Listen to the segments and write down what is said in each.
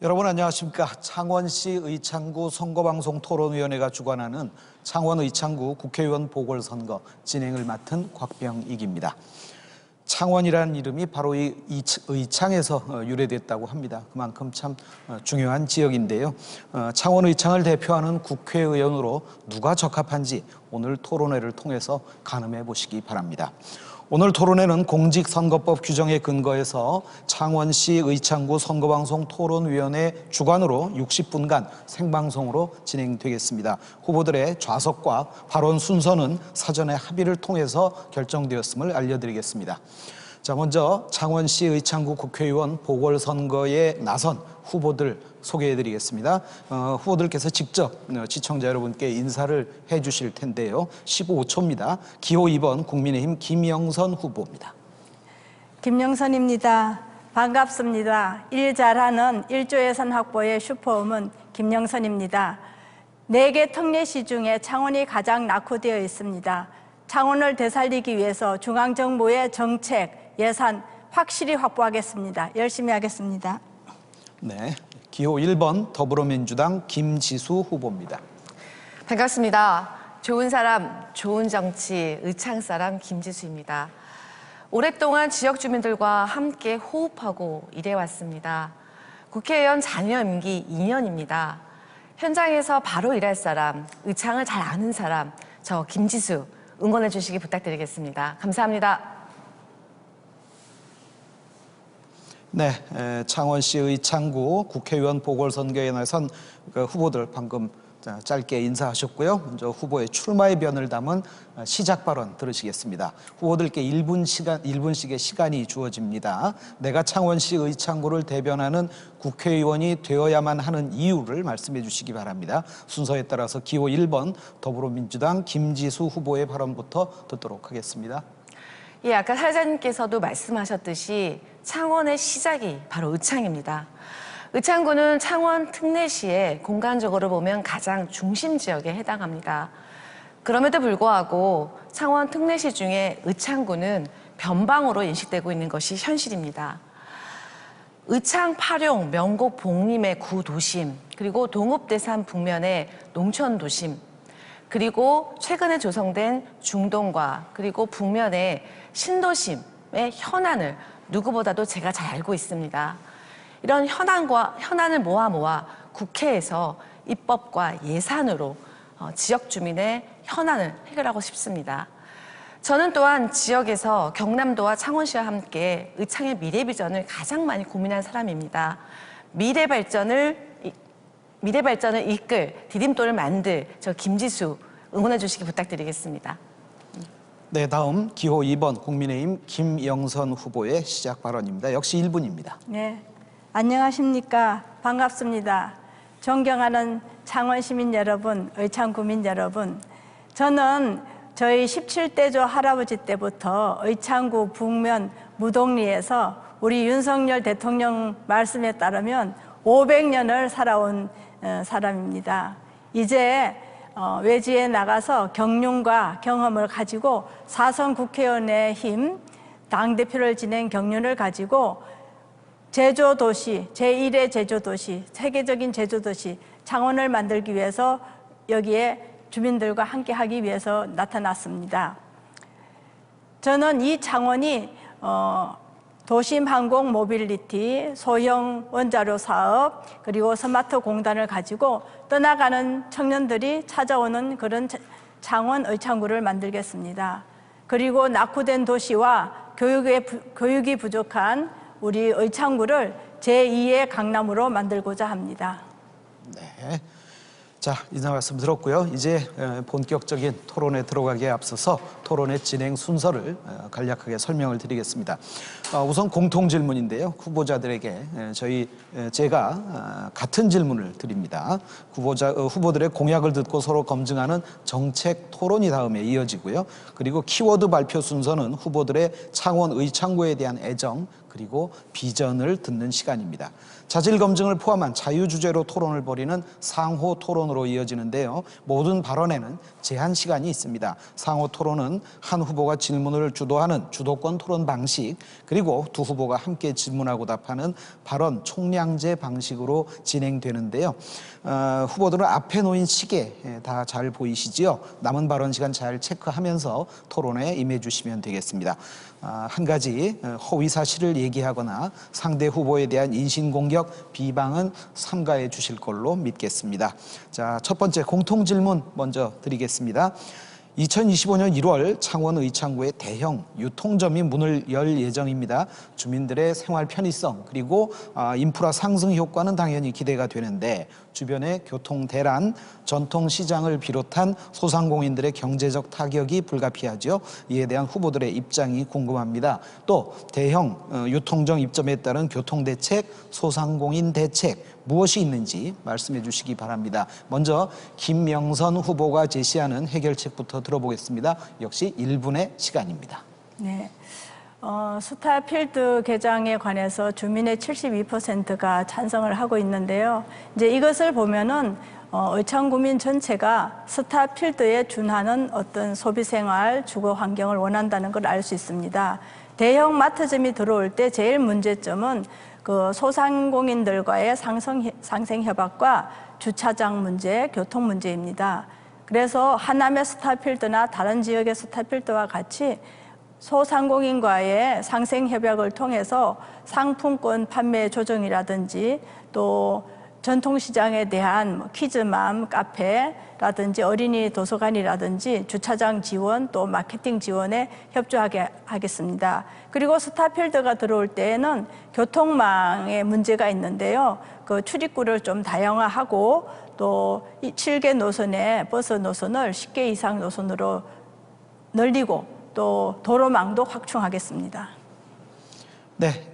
여러분 안녕하십니까. 창원시 의창구 선거방송 토론위원회가 주관하는 창원 의창구 국회의원 보궐선거 진행을 맡은 곽병익입니다. 창원이라는 이름이 바로 이 의창에서 유래됐다고 합니다. 그만큼 참 중요한 지역인데요. 창원 의창을 대표하는 국회의원으로 누가 적합한지 오늘 토론회를 통해서 가늠해 보시기 바랍니다. 오늘 토론회는 공직선거법 규정에 근거해서 창원시 의창구 선거방송 토론위원회 주관으로 60분간 생방송으로 진행되겠습니다. 후보들의 좌석과 발언 순서는 사전에 합의를 통해서 결정되었음을 알려드리겠습니다. 자, 먼저 창원시 의창구 국회의원 보궐선거에 나선 후보들 소개해드리겠습니다. 후보들께서 직접 시청자 여러분께 인사를 해주실 텐데요. 15초입니다. 기호 2번 국민의힘 김영선 후보입니다. 김영선입니다. 반갑습니다. 일 잘하는 1조 예산 확보의 슈퍼우먼 김영선입니다. 4개 특례시 중에 창원이 가장 낙후되어 있습니다. 창원을 되살리기 위해서 중앙정부의 정책, 예산 확실히 확보하겠습니다. 열심히 하겠습니다. 네, 기호 1번 더불어민주당 김지수 후보입니다. 반갑습니다. 좋은 사람, 좋은 정치, 의창 사람 김지수입니다. 오랫동안 지역 주민들과 함께 호흡하고 일해왔습니다. 국회의원 잔여 임기 2년입니다. 현장에서 바로 일할 사람, 의창을 잘 아는 사람, 저 김지수 응원해 주시기 부탁드리겠습니다. 감사합니다. 네, 창원시 의창구 국회의원 보궐선거에 나선 후보들 방금 짧게 인사하셨고요. 먼저 후보의 출마의 변을 담은 시작 발언 들으시겠습니다. 후보들께 1분씩의 시간이 주어집니다. 내가 창원시 의창구를 대변하는 국회의원이 되어야만 하는 이유를 말씀해 주시기 바랍니다. 순서에 따라서 기호 1번 더불어민주당 김지수 후보의 발언부터 듣도록 하겠습니다. 예, 아까 사회자님께서도 말씀하셨듯이 창원의 시작이 바로 의창입니다. 의창구는 창원 특례시의 공간적으로 보면 가장 중심 지역에 해당합니다. 그럼에도 불구하고 창원 특례시 중에 의창구는 변방으로 인식되고 있는 것이 현실입니다. 의창, 파룡, 명곡, 복림의 구도심, 그리고 동읍대산 북면의 농촌도심, 그리고 최근에 조성된 중동과 그리고 북면의 신도심의 현안을 누구보다도 제가 잘 알고 있습니다. 이런 현안을 모아 국회에서 입법과 예산으로 지역 주민의 현안을 해결하고 싶습니다. 저는 또한 지역에서 경남도와 창원시와 함께 의창의 미래 비전을 가장 많이 고민한 사람입니다. 미래 발전을 이끌 디딤돌을 만들 저 김지수 응원해 주시기 부탁드리겠습니다. 네, 다음 기호 2번 국민의힘 김영선 후보의 시작 발언입니다. 역시 1분입니다. 네, 안녕하십니까. 반갑습니다. 존경하는 창원 시민 여러분, 의창 구민 여러분. 저는 저희 17대조 할아버지 때부터 의창구 북면 무동리에서 우리 윤석열 대통령 말씀에 따르면 500년을 살아온 사람입니다. 이제 외지에 나가서 경륜과 경험을 가지고 4선 국회의원의 힘, 당대표를 지낸 경륜을 가지고 제조도시, 제1의 제조도시, 세계적인 제조도시 창원을 만들기 위해서 여기에 주민들과 함께 하기 위해서 나타났습니다. 저는 이 창원이 도심 항공 모빌리티, 소형 원자로 사업, 그리고 스마트 공단을 가지고 떠나가는 청년들이 찾아오는 그런 창원 의창구를 만들겠습니다. 그리고 낙후된 도시와 교육이 부족한 우리 의창구를 제2의 강남으로 만들고자 합니다. 네. 자, 인사 말씀 들었고요. 이제 본격적인 토론에 들어가기에 앞서서 토론의 진행 순서를 간략하게 설명을 드리겠습니다. 우선 공통 질문인데요. 후보자들에게 제가 같은 질문을 드립니다. 후보들의 공약을 듣고 서로 검증하는 정책 토론이 다음에 이어지고요. 그리고 키워드 발표 순서는 후보들의 창원 의창구에 대한 애정, 그리고 비전을 듣는 시간입니다. 자질 검증을 포함한 자유주제로 토론을 벌이는 상호 토론으로 이어지는데요. 모든 발언에는 제한 시간이 있습니다. 상호 토론은 한 후보가 질문을 주도하는 주도권 토론 방식, 그리고 두 후보가 함께 질문하고 답하는 발언 총량제 방식으로 진행되는데요. 후보들은 앞에 놓인 시계 다 잘 보이시지요? 남은 발언 시간 잘 체크하면서 토론에 임해 주시면 되겠습니다. 한 가지 허위 사실을 얘기하거나 상대 후보에 대한 인신공격, 비방은 삼가해 주실 걸로 믿겠습니다. 자, 첫 번째 공통 질문 먼저 드리겠습니다. 2025년 1월 창원 의창구에 대형 유통점이 문을 열 예정입니다. 주민들의 생활 편의성 그리고 인프라 상승 효과는 당연히 기대가 되는데 주변의 교통 대란, 전통시장을 비롯한 소상공인들의 경제적 타격이 불가피하죠. 이에 대한 후보들의 입장이 궁금합니다. 또 대형 유통점 입점에 따른 교통대책, 소상공인 대책 무엇이 있는지 말씀해 주시기 바랍니다. 먼저 김명선 후보가 제시하는 해결책부터 들어보겠습니다. 역시 1분의 시간입니다. 네. 스타필드 개장에 관해서 주민의 72%가 찬성을 하고 있는데요. 이제 이것을 보면은 의창구민 전체가 스타필드에 준하는 어떤 소비생활, 주거 환경을 원한다는 걸 알 수 있습니다. 대형 마트점이 들어올 때 제일 문제점은 그 소상공인들과의 상생 협약과 주차장 문제, 교통 문제입니다. 그래서 하남의 스타필드나 다른 지역의 스타필드와 같이 소상공인과의 상생 협약을 통해서 상품권 판매 조정이라든지 또 전통시장에 대한 퀴즈맘 카페라든지 어린이 도서관이라든지 주차장 지원 또 마케팅 지원에 협조하게 하겠습니다. 그리고 스타필드가 들어올 때에는 교통망에 문제가 있는데요. 그 출입구를 좀 다양화하고 또 7개 노선의 버스 노선을 10개 이상 노선으로 늘리고 또 도로망도 확충하겠습니다. 네,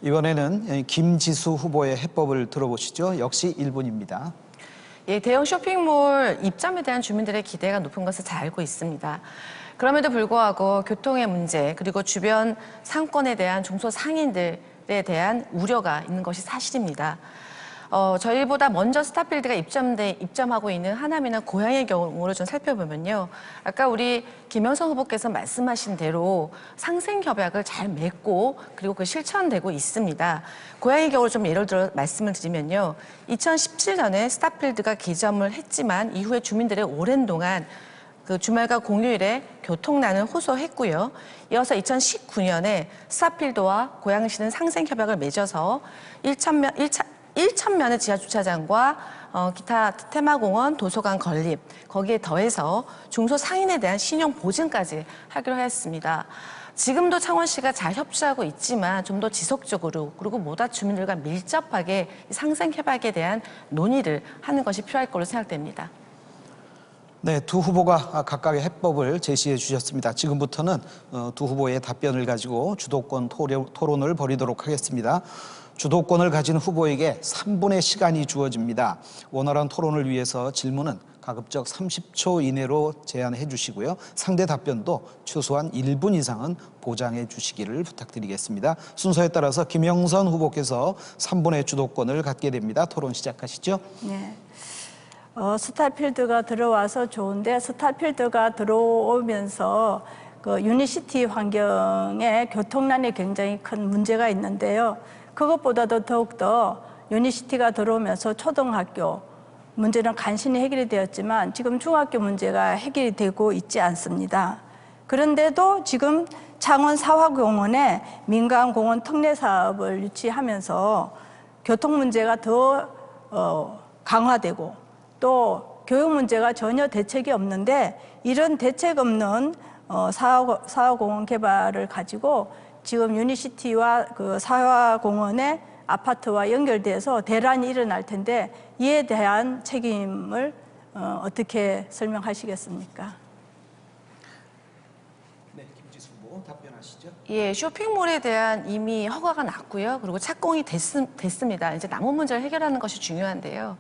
이번에는 김지수 후보의 해법을 들어보시죠. 역시 1분입니다. 예, 대형 쇼핑몰 입점에 대한 주민들의 기대가 높은 것을 잘 알고 있습니다. 그럼에도 불구하고 교통의 문제 그리고 주변 상권에 대한 중소상인들에 대한 우려가 있는 것이 사실입니다. 저희보다 먼저 스타필드가 입점하고 있는 하남이나 고양의 경우를 좀 살펴보면요. 아까 우리 김영선 후보께서 말씀하신 대로 상생협약을 잘 맺고 그리고 그 실천되고 있습니다. 고양의 경우를 좀 예를 들어 말씀을 드리면요. 2017년에 스타필드가 개점을 했지만 이후에 주민들의 오랜 동안 그 주말과 공휴일에 교통난을 호소했고요. 이어서 2019년에 스타필드와 고양시는 상생협약을 맺어서 1,000면의 지하주차장과 기타 테마공원, 도서관 건립, 거기에 더해서 중소상인에 대한 신용보증까지 하기로 하였습니다. 지금도 창원시가 잘 협조하고 있지만 좀 더 지속적으로 그리고 보다 주민들과 밀접하게 상생협약에 대한 논의를 하는 것이 필요할 것으로 생각됩니다. 네, 두 후보가 각각의 해법을 제시해 주셨습니다. 지금부터는 두 후보의 답변을 가지고 주도권 토론을 벌이도록 하겠습니다. 주도권을 가진 후보에게 3분의 시간이 주어집니다. 원활한 토론을 위해서 질문은 가급적 30초 이내로 제한해 주시고요. 상대 답변도 최소한 1분 이상은 보장해 주시기를 부탁드리겠습니다. 순서에 따라서 김영선 후보께서 3분의 주도권을 갖게 됩니다. 토론 시작하시죠. 네. 스타필드가 들어와서 좋은데 스타필드가 들어오면서 그 유니시티 환경에 교통난이 굉장히 큰 문제가 있는데요. 그것보다도 더욱더 유니시티가 들어오면서 초등학교 문제는 간신히 해결이 되었지만 지금 중학교 문제가 해결이 되고 있지 않습니다. 그런데도 지금 창원 사화공원에 민간공원 특례 사업을 유치하면서 교통 문제가 더 강화되고 또 교육 문제가 전혀 대책이 없는데 이런 대책 없는 사화공원 개발을 가지고 지금 유니시티와 그 사화공원의 아파트와 연결돼서 대란이 일어날 텐데 이에 대한 책임을 어떻게 설명하시겠습니까? 네, 김지수 후보 답변하시죠. 예, 쇼핑몰에 대한 이미 허가가 났고요. 그리고 착공이 됐습니다. 이제 남은 문제를 해결하는 것이 중요한데요.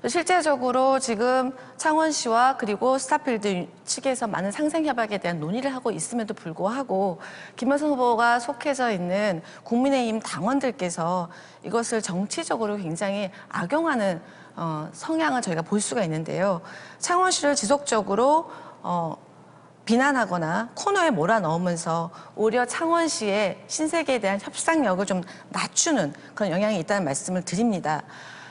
실제적으로 지금 창원시와 그리고 스타필드 측에서 많은 상생 협약에 대한 논의를 하고 있음에도 불구하고 김영선 후보가 속해져 있는 국민의힘 당원들께서 이것을 정치적으로 굉장히 악용하는 성향을 저희가 볼 수가 있는데요. 창원시를 지속적으로 비난하거나 코너에 몰아넣으면서 오히려 창원시의 신세계에 대한 협상력을 좀 낮추는 그런 영향이 있다는 말씀을 드립니다.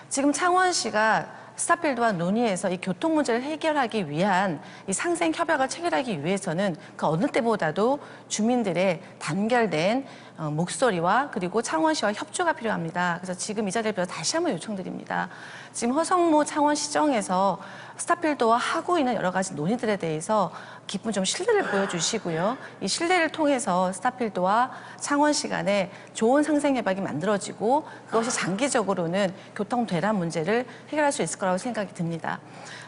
지금 창원시가 스타필드와 논의해서 이 교통 문제를 해결하기 위한 이 상생 협약을 체결하기 위해서는 그 어느 때보다도 주민들의 단결된 목소리와 그리고 창원시와 협조가 필요합니다. 그래서 지금 이 자리를 빌어 다시 한번 요청드립니다. 지금 허성모 창원시정에서 스타필드와 하고 있는 여러 가지 논의들에 대해서 깊은 좀 신뢰를 보여주시고요. 이 신뢰를 통해서 스타필드와 창원시 간에 좋은 상생 협약이 만들어지고 그것이 장기적으로는 교통 대란 문제를 해결할 수 있을 거라고 생각이 듭니다.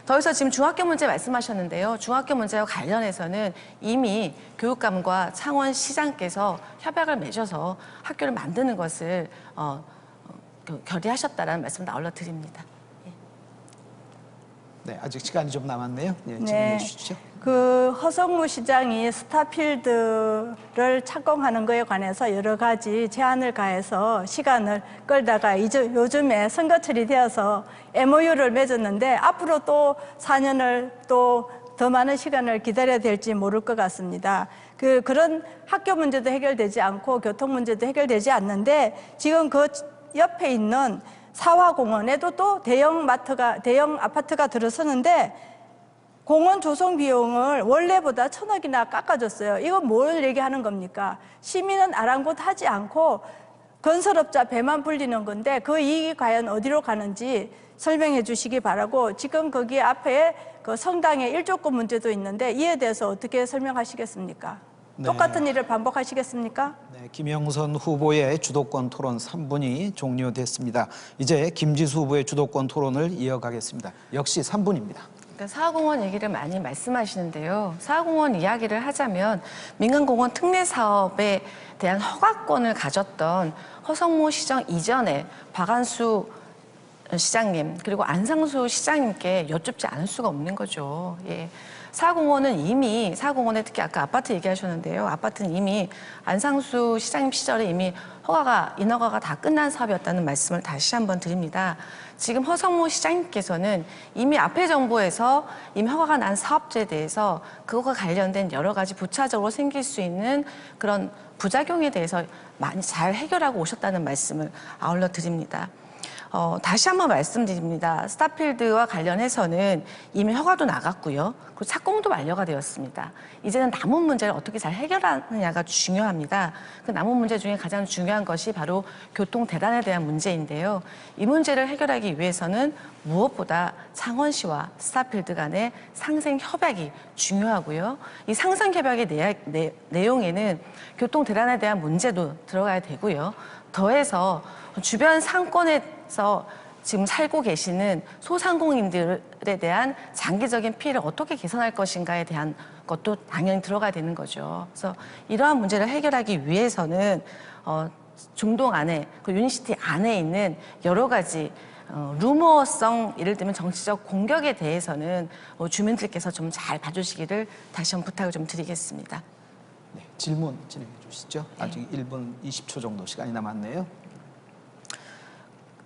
더해서 지금 중학교 문제 말씀하셨는데요. 중학교 문제와 관련해서는 이미 교육감과 창원시장께서 협약을 맺어서 학교를 만드는 것을 결의하셨다라는 말씀을 나올려 드립니다. 네, 아직 시간이 좀 남았네요. 예, 질문해 주시죠. 그 허성무 시장이 스타필드를 착공하는 것에 관해서 여러 가지 제안을 가해서 시간을 끌다가 이제 요즘에 선거철이 되어서 MOU를 맺었는데 앞으로 또 4년을 또 더 많은 시간을 기다려야 될지 모를 것 같습니다. 그런 학교 문제도 해결되지 않고 교통 문제도 해결되지 않는데 지금 그 옆에 있는 사화공원에도 또 대형 아파트가 들어서는데 공원 조성 비용을 원래보다 1,000억이나 깎아줬어요. 이건 뭘 얘기하는 겁니까? 시민은 아랑곳하지 않고 건설업자 배만 불리는 건데 그 이익이 과연 어디로 가는지 설명해 주시기 바라고, 지금 거기 앞에 그 성당의 일조권 문제도 있는데 이에 대해서 어떻게 설명하시겠습니까? 네. 똑같은 일을 반복하시겠습니까? 네, 김영선 후보의 주도권 토론 3분이 종료됐습니다. 이제 김지수 후보의 주도권 토론을 이어가겠습니다. 역시 3분입니다. 그러니까 사화공원 얘기를 많이 말씀하시는데요. 사화공원 이야기를 하자면 민간공원 특례 사업에 대한 허가권을 가졌던 허성모 시정 이전에 박한수 시장님 그리고 안상수 시장님께 여쭙지 않을 수가 없는 거죠. 예. 사공원은 이미 사공원에 특히 아까 아파트 얘기하셨는데요. 아파트는 이미 안상수 시장님 시절에 이미 인허가가 다 끝난 사업이었다는 말씀을 다시 한번 드립니다. 지금 허성모 시장님께서는 이미 앞에 정부에서 이미 허가가 난 사업체에 대해서 그것과 관련된 여러 가지 부차적으로 생길 수 있는 그런 부작용에 대해서 많이 잘 해결하고 오셨다는 말씀을 아울러 드립니다. 다시 한번 말씀드립니다. 스타필드와 관련해서는 이미 허가도 나갔고요. 그리고 착공도 완료가 되었습니다. 이제는 남은 문제를 어떻게 잘 해결하느냐가 중요합니다. 그 남은 문제 중에 가장 중요한 것이 바로 교통 대란에 대한 문제인데요. 이 문제를 해결하기 위해서는 무엇보다 창원시와 스타필드 간의 상생 협약이 중요하고요. 이 상생 협약의 내용에는 교통 대란에 대한 문제도 들어가야 되고요. 더해서 주변 상권에서 지금 살고 계시는 소상공인들에 대한 장기적인 피해를 어떻게 개선할 것인가에 대한 것도 당연히 들어가야 되는 거죠. 그래서 이러한 문제를 해결하기 위해서는 중동 안에, 그 유니시티 안에 있는 여러 가지 루머성, 예를 들면 정치적 공격에 대해서는 주민들께서 좀 잘 봐주시기를 다시 한번 부탁을 좀 드리겠습니다. 네, 질문 진행해 주시죠. 아직 1분 20초 정도 시간이 남았네요.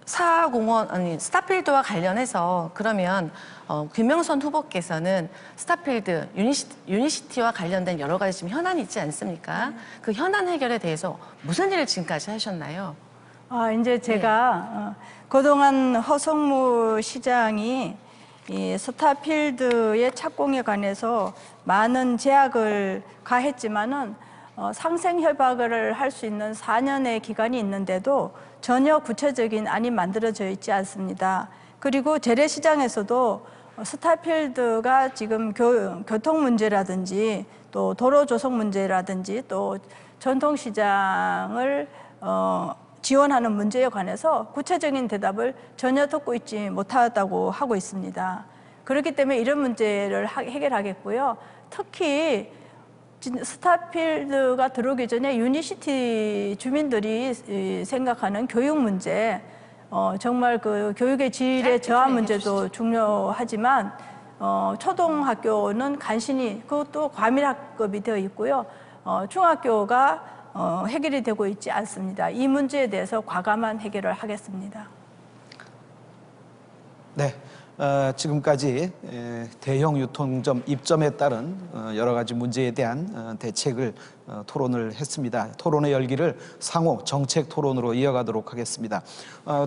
스타필드와 관련해서 그러면 김영선 후보께서는 스타필드, 유니시티와 관련된 여러 가지 지금 현안이 있지 않습니까? 그 현안 해결에 대해서 무슨 일을 지금까지 하셨나요? 이제 제가 그동안 허성무 시장이 이 스타필드의 착공에 관해서 많은 제약을 가했지만은 상생 협약을 할 수 있는 4년의 기간이 있는데도 전혀 구체적인 안이 만들어져 있지 않습니다. 그리고 재래시장에서도 스타필드가 지금 교통 문제라든지 또 도로 조성 문제라든지 또 전통시장을 지원하는 문제에 관해서 구체적인 대답을 전혀 듣고 있지 못하다고 하고 있습니다. 그렇기 때문에 이런 문제를 해결하겠고요. 특히 스타필드가 들어오기 전에 유니시티 주민들이 생각하는 교육 문제, 정말 그 교육의 질의 저하 문제도 중요하지만 초등학교는 간신히 그것도 과밀학급이 되어 있고요. 중학교가 해결이 되고 있지 않습니다. 이 문제에 대해서 과감한 해결을 하겠습니다. 네, 지금까지 대형 유통점 입점에 따른 여러 가지 문제에 대한 대책을 토론을 했습니다. 토론의 열기를 상호 정책 토론으로 이어가도록 하겠습니다.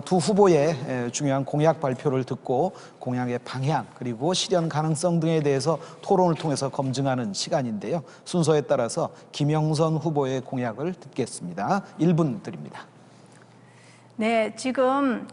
두 후보의 중요한 공약 발표를 듣고 공약의 방향 그리고 실현 가능성 등에 대해서 토론을 통해서 검증하는 시간인데요. 순서에 따라서 김영선 후보의 공약을 듣겠습니다. 1분 드립니다. 네, 지금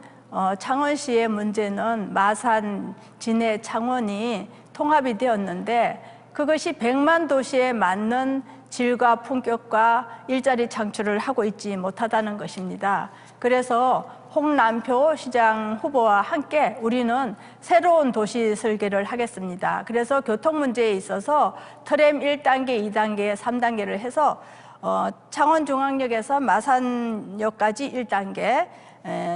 창원시의 문제는 마산, 진해, 창원이 통합이 되었는데 그것이 100만 도시에 맞는 질과 품격과 일자리 창출을 하고 있지 못하다는 것입니다. 그래서 홍남표 시장 후보와 함께 우리는 새로운 도시 설계를 하겠습니다. 그래서 교통 문제에 있어서 트램 1단계, 2단계, 3단계를 해서 창원중앙역에서 마산역까지 1단계,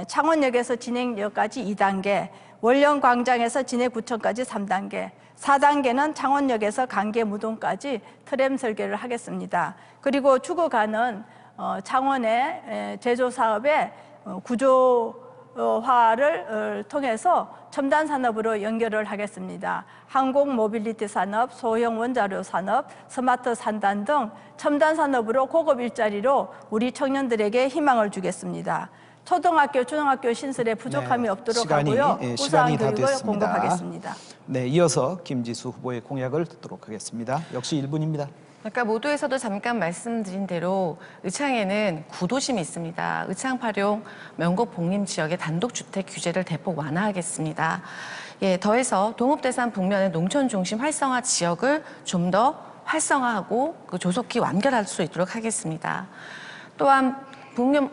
창원역에서 진행역까지 2단계, 월령광장에서 진해구청까지 3단계, 4단계는 창원역에서 강계무동까지 트램 설계를 하겠습니다. 그리고 죽어가는 창원의 제조사업의 구조화를 통해서 첨단 산업으로 연결을 하겠습니다. 항공 모빌리티 산업, 소형 원자료 산업, 스마트 산단 등 첨단 산업으로 고급 일자리로 우리 청년들에게 희망을 주겠습니다. 초등학교, 중학교 신설에 부족함이 없도록 하고요. 우수한 교육을 공급하겠습니다. 네, 이어서 김지수 후보의 공약을 듣도록 하겠습니다. 역시 1분입니다. 아까 모두에서도 잠깐 말씀드린 대로 의창에는 구도심이 있습니다. 의창 파룡 명곡 복림 지역의 단독주택 규제를 대폭 완화하겠습니다. 더해서 동업대산 북면의 농촌 중심 활성화 지역을 좀 더 활성화하고 조속히 완결할 수 있도록 하겠습니다. 또한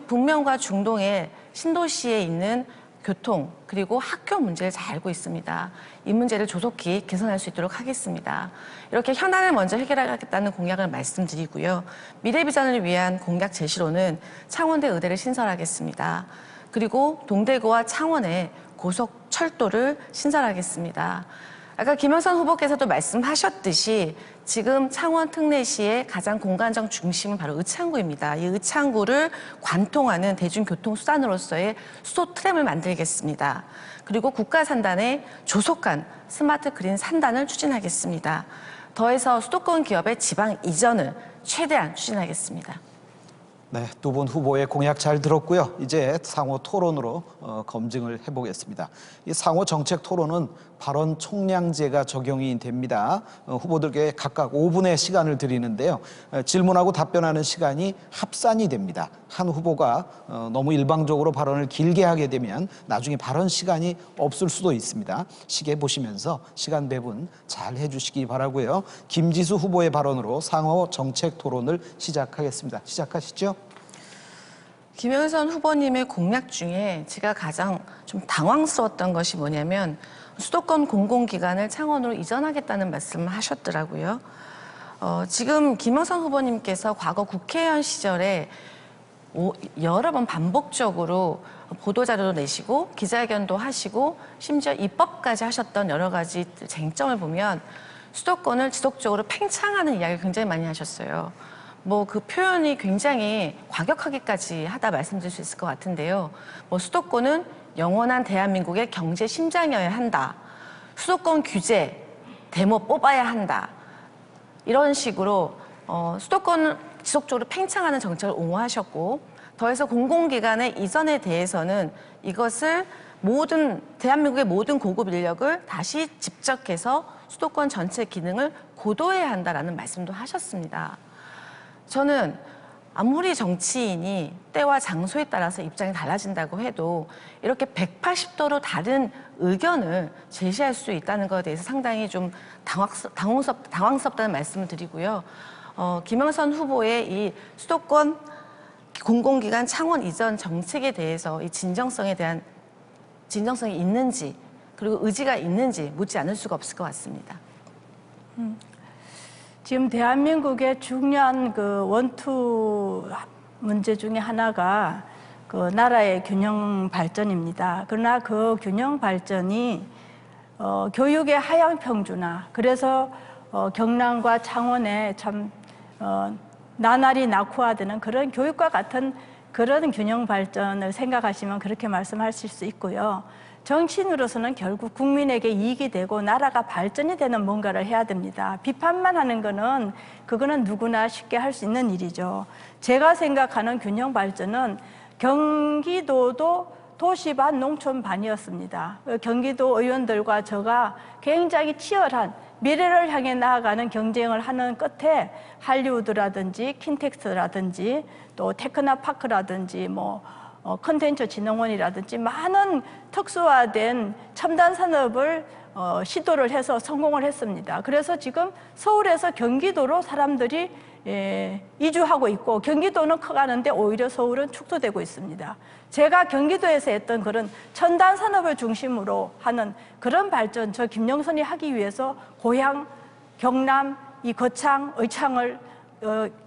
북면과 중동의 신도시에 있는 교통 그리고 학교 문제를 잘 알고 있습니다. 이 문제를 조속히 개선할 수 있도록 하겠습니다. 이렇게 현안을 먼저 해결하겠다는 공약을 말씀드리고요. 미래 비전을 위한 공약 제시로는 창원대 의대를 신설하겠습니다. 그리고 동대구와 창원에 고속철도를 신설하겠습니다. 아까 김영선 후보께서도 말씀하셨듯이 지금 창원 특례시의 가장 공간적 중심은 바로 의창구입니다. 이 의창구를 관통하는 대중교통수단으로서의 수도 트램을 만들겠습니다. 그리고 국가산단의 조속한 스마트 그린 산단을 추진하겠습니다. 더해서 수도권 기업의 지방 이전을 최대한 추진하겠습니다. 네, 두 분 후보의 공약 잘 들었고요. 이제 상호 토론으로 검증을 해보겠습니다. 이 상호 정책 토론은 발언 총량제가 적용이 됩니다. 후보들께 각각 5분의 시간을 드리는데요. 질문하고 답변하는 시간이 합산이 됩니다. 한 후보가 너무 일방적으로 발언을 길게 하게 되면 나중에 발언 시간이 없을 수도 있습니다. 시계 보시면서 시간 배분 잘 해주시기 바라고요. 김지수 후보의 발언으로 상호 정책 토론을 시작하겠습니다. 시작하시죠. 김영선 후보님의 공약 중에 제가 가장 좀 당황스러웠던 것이 뭐냐면 수도권 공공기관을 창원으로 이전하겠다는 말씀을 하셨더라고요. 지금 김영선 후보님께서 과거 국회의원 시절에 여러 번 반복적으로 보도자료도 내시고 기자회견도 하시고 심지어 입법까지 하셨던 여러 가지 쟁점을 보면 수도권을 지속적으로 팽창하는 이야기를 굉장히 많이 하셨어요. 그 표현이 굉장히 과격하게까지 하다 말씀드릴 수 있을 것 같은데요. 수도권은 영원한 대한민국의 경제 심장이어야 한다. 수도권 규제, 데모 뽑아야 한다. 이런 식으로 수도권을 지속적으로 팽창하는 정책을 옹호하셨고 더해서 공공기관의 이전에 대해서는 이것을 대한민국의 모든 고급 인력을 다시 집적해서 수도권 전체 기능을 고도해야 한다라는 말씀도 하셨습니다. 저는 아무리 정치인이 때와 장소에 따라서 입장이 달라진다고 해도 이렇게 180도로 다른 의견을 제시할 수 있다는 것에 대해서 상당히 좀 당황스럽다는 말씀을 드리고요. 김영선 후보의 이 수도권 공공기관 창원 이전 정책에 대해서 이 진정성이 있는지 그리고 의지가 있는지 묻지 않을 수가 없을 것 같습니다. 지금 대한민국의 중요한 원투 문제 중에 하나가 그 나라의 균형 발전입니다. 그러나 그 균형 발전이 교육의 하향 평준화, 그래서 경남과 창원에 참 나날이 낙후화되는 그런 교육과 같은 그런 균형 발전을 생각하시면 그렇게 말씀하실 수 있고요. 정치인으로서는 결국 국민에게 이익이 되고 나라가 발전이 되는 뭔가를 해야 됩니다. 비판만 하는 거는 그거는 누구나 쉽게 할 수 있는 일이죠. 제가 생각하는 균형 발전은 경기도도 도시 반 농촌 반이었습니다. 경기도 의원들과 저가 굉장히 치열한 미래를 향해 나아가는 경쟁을 하는 끝에 할리우드라든지 킨텍스라든지 또 테크나파크라든지 컨텐츠 진흥원이라든지 많은 특수화된 첨단 산업을 시도를 해서 성공을 했습니다. 그래서 지금 서울에서 경기도로 사람들이 이주하고 있고 경기도는 커가는데 오히려 서울은 축소되고 있습니다. 제가 경기도에서 했던 그런 첨단 산업을 중심으로 하는 그런 발전, 저 김영선이 하기 위해서 고향, 경남, 이 거창, 의창을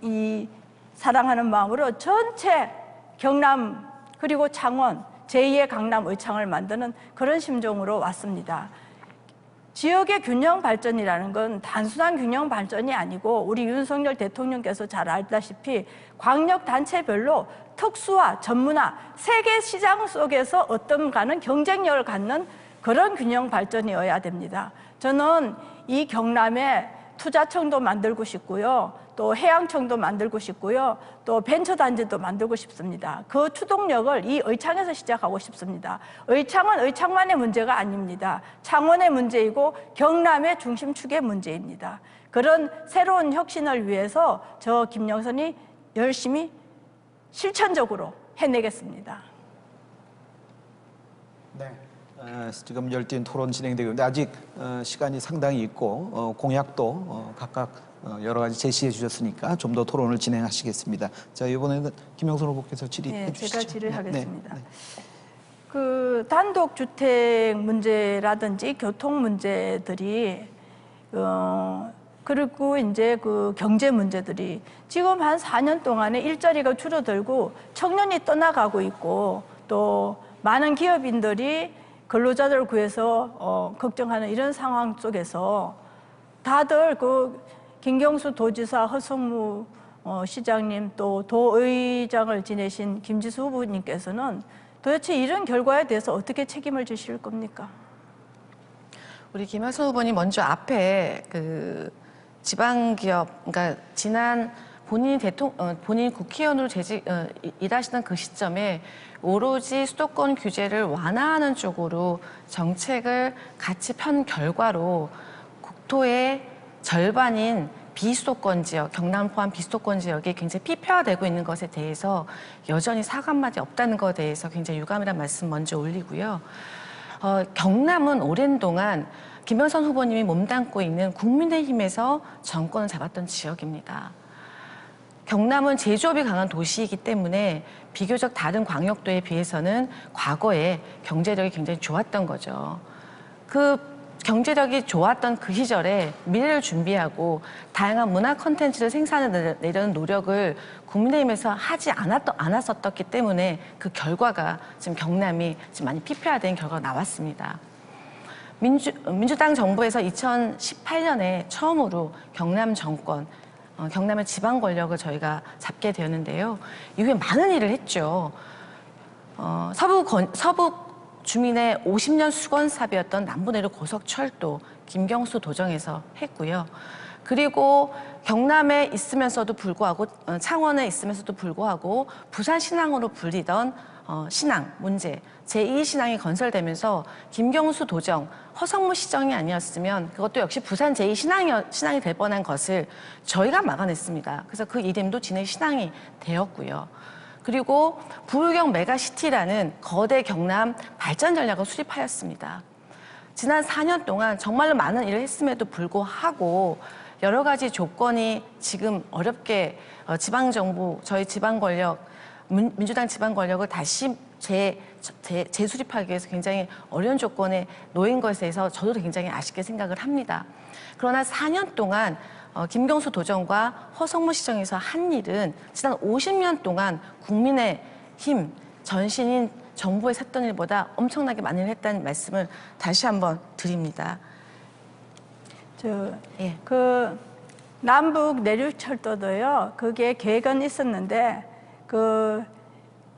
이 사랑하는 마음으로 전체 경남 그리고 창원, 제2의 강남 의창을 만드는 그런 심정으로 왔습니다. 지역의 균형 발전이라는 건 단순한 균형 발전이 아니고 우리 윤석열 대통령께서 잘 알다시피 광역단체별로 특수화, 전문화, 세계 시장 속에서 어떤가는 경쟁력을 갖는 그런 균형 발전이어야 됩니다. 저는 이 경남에 투자청도 만들고 싶고요. 또 해양청도 만들고 싶고요. 또 벤처단지도 만들고 싶습니다. 그 추동력을 이 의창에서 시작하고 싶습니다. 의창은 의창만의 문제가 아닙니다. 창원의 문제이고 경남의 중심축의 문제입니다. 그런 새로운 혁신을 위해서 저 김영선이 열심히 실천적으로 해내겠습니다. 네. 지금 열띤 토론 진행되고 있는데 아직 시간이 상당히 있고 공약도 각각 여러 가지 제시해 주셨으니까 좀 더 토론을 진행하시겠습니다. 자, 이번에는 김영선 후보께서 질의해 주시죠. 제가 질의하겠습니다. 네. 그 단독주택 문제라든지 교통 문제들이 그리고 이제 그 경제 문제들이 지금 한 4년 동안에 일자리가 줄어들고 청년이 떠나가고 있고 또 많은 기업인들이 근로자들을 구해서 걱정하는 이런 상황 속에서 다들 그 김경수 도지사, 허성무 시장님 또 도의장을 지내신 김지수 후보님께서는 도대체 이런 결과에 대해서 어떻게 책임을 지실 겁니까? 우리 김영선 후보님 먼저 앞에 그 지방기업, 그러니까 지난 본인이 국회의원으로 일하시던 그 시점에 오로지 수도권 규제를 완화하는 쪽으로 정책을 같이 편 결과로 국토의 절반인 비수도권 지역, 경남 포함 비수도권 지역이 굉장히 피폐화되고 있는 것에 대해서 여전히 사과 한마디 없다는 것에 대해서 굉장히 유감이란 말씀 먼저 올리고요. 경남은 오랜 동안 김영선 후보님이 몸담고 있는 국민의힘에서 정권을 잡았던 지역입니다. 경남은 제조업이 강한 도시이기 때문에 비교적 다른 광역도에 비해서는 과거에 경제력이 굉장히 좋았던 거죠. 그 경제력이 좋았던 그 시절에 미래를 준비하고 다양한 문화 콘텐츠를 생산해내려는 노력을 국민의힘에서 하지 않았었기 때문에 그 결과가 지금 경남이 지금 많이 피폐화된 결과가 나왔습니다. 민주당 정부에서 2018년에 처음으로 경남 정권, 경남의 지방 권력을 저희가 잡게 되었는데요. 이후에 많은 일을 했죠. 서부 주민의 50년 수건 사업이었던 남부내륙 고속철도 김경수 도정에서 했고요. 그리고 경남에 있으면서도 불구하고 창원에 있으면서도 불구하고 부산 신항으로 불리던 신항 문제, 제2신항이 건설되면서 김경수 도정, 허성무 시정이 아니었으면 그것도 역시 부산 제2신항이 될 뻔한 것을 저희가 막아냈습니다. 그래서 그 이름도 진해 신항이 되었고요. 그리고 부울경 메가시티라는 거대 경남 발전 전략을 수립하였습니다. 지난 4년 동안 정말로 많은 일을 했음에도 불구하고 여러 가지 조건이 지금 어렵게 지방정부, 저희 지방권력, 민주당 지방권력을 다시 재수립하기 위해서 굉장히 어려운 조건에 놓인 것에 대해서 저도 굉장히 아쉽게 생각을 합니다. 그러나 4년 동안 김경수 도정과 허성무 시정에서 한 일은 지난 50년 동안 국민의힘 전신인 정부에 샀던 일보다 엄청나게 많이 했다는 말씀을 다시 한번 드립니다. 예. 그 남북 내륙철도도요. 그게 계획은 있었는데 그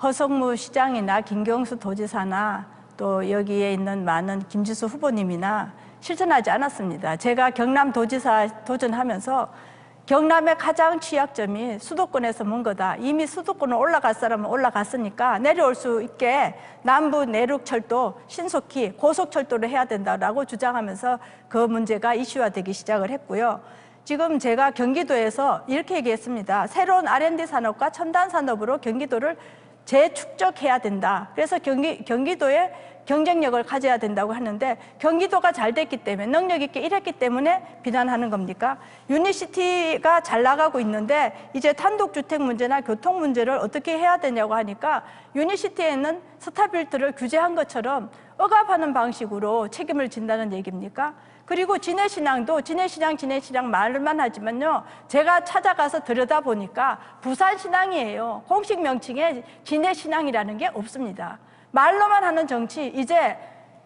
허성무 시장이나 김경수 도지사나 또 여기에 있는 많은 김지수 후보님이나 실천하지 않았습니다. 제가 경남 도지사 도전하면서 경남의 가장 취약점이 수도권에서 먼 거다. 이미 수도권을 올라갈 사람은 올라갔으니까 내려올 수 있게 남부 내륙철도 신속히 고속철도를 해야 된다라고 주장하면서 그 문제가 이슈화되기 시작을 했고요. 지금 제가 경기도에서 이렇게 얘기했습니다. 새로운 R&D 산업과 첨단 산업으로 경기도를 재축적해야 된다. 그래서 경기도에 경쟁력을 가져야 된다고 하는데 경기도가 잘 됐기 때문에 능력 있게 일했기 때문에 비난하는 겁니까? 유니시티가 잘 나가고 있는데 이제 단독주택 문제나 교통 문제를 어떻게 해야 되냐고 하니까 유니시티에는 스타빌트를 규제한 것처럼 억압하는 방식으로 책임을 진다는 얘기입니까? 그리고 진해신앙도 진해신앙 말만 하지만요. 제가 찾아가서 들여다보니까 부산신앙이에요. 공식 명칭에 진해신앙이라는 게 없습니다. 말로만 하는 정치, 이제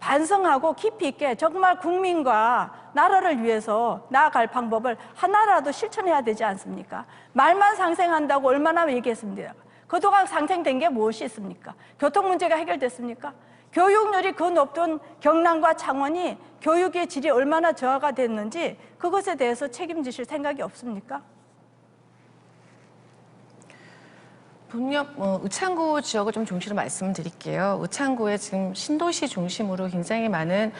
반성하고 깊이 있게 정말 국민과 나라를 위해서 나아갈 방법을 하나라도 실천해야 되지 않습니까? 말만 상생한다고 얼마나 얘기했습니다. 그동안 상생된 게 무엇이 있습니까? 교통 문제가 해결됐습니까? 교육열이 그 높은 경남과 창원이 교육의 질이 얼마나 저하가 됐는지 그것에 대해서 책임지실 생각이 없습니까? 분명 의창구 지역을 좀 중심으로 말씀드릴게요. 의창구에 지금 신도시 중심으로 굉장히 많은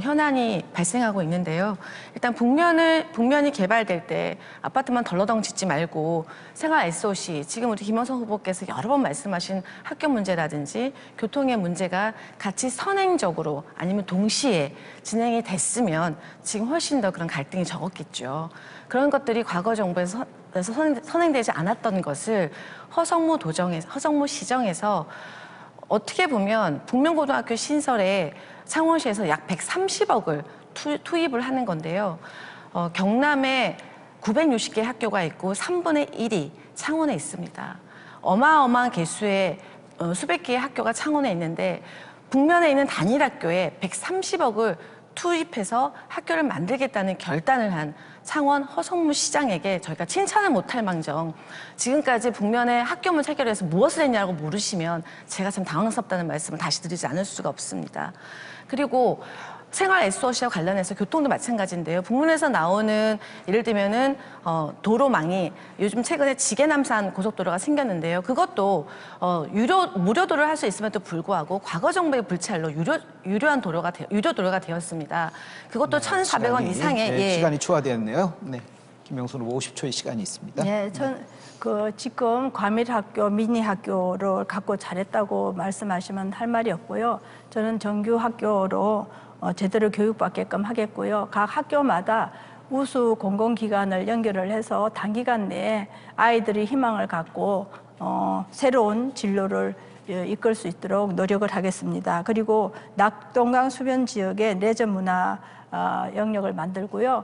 현안이 발생하고 있는데요. 일단 북면이 개발될 때 아파트만 덜러덩 짓지 말고 생활 SOC, 지금 우리 김영선 후보께서 여러 번 말씀하신 학교 문제라든지 교통의 문제가 같이 선행적으로 아니면 동시에 진행이 됐으면 지금 훨씬 더 그런 갈등이 적었겠죠. 그런 것들이 과거 정부에서 선행되지 않았던 것을 허성무 시정에서 어떻게 보면 북면고등학교 신설에 창원시에서 약 130억을 투입을 하는 건데요. 경남에 960개 학교가 있고 3분의 1이 창원에 있습니다. 어마어마한 개수의 수백 개의 학교가 창원에 있는데 북면에 있는 단일 학교에 130억을 투입해서 학교를 만들겠다는 결단을 한 창원 허성무 시장에게 저희가 칭찬을 못할 망정 지금까지 북면의 학교문 해결해서 무엇을 했냐고 물으시면 제가 참 당황스럽다는 말씀을 다시 드리지 않을 수가 없습니다. 그리고 생활 SOC와 관련해서 교통도 마찬가지인데요. 북문에서 나오는 예를 들면은 도로망이 요즘 최근에 지계남산 고속도로가 생겼는데요. 그것도 무료도를 할 수 있음에도 불구하고 과거 정부의 불찰로 유료 도로가 되었습니다. 그것도 1,400원 이상의 시간이 초과되었네요. 네, 김영순 후보 50초의 시간이 있습니다. 네, 지금 과밀학교, 미니학교를 갖고 잘했다고 말씀하시면 할 말이 없고요. 저는 정규 학교로 제대로 교육받게끔 하겠고요. 각 학교마다 우수 공공기관을 연결을 해서 단기간 내에 아이들이 희망을 갖고 새로운 진로를 이끌 수 있도록 노력을 하겠습니다. 그리고 낙동강 수변 지역에 내전 문화 영역을 만들고요.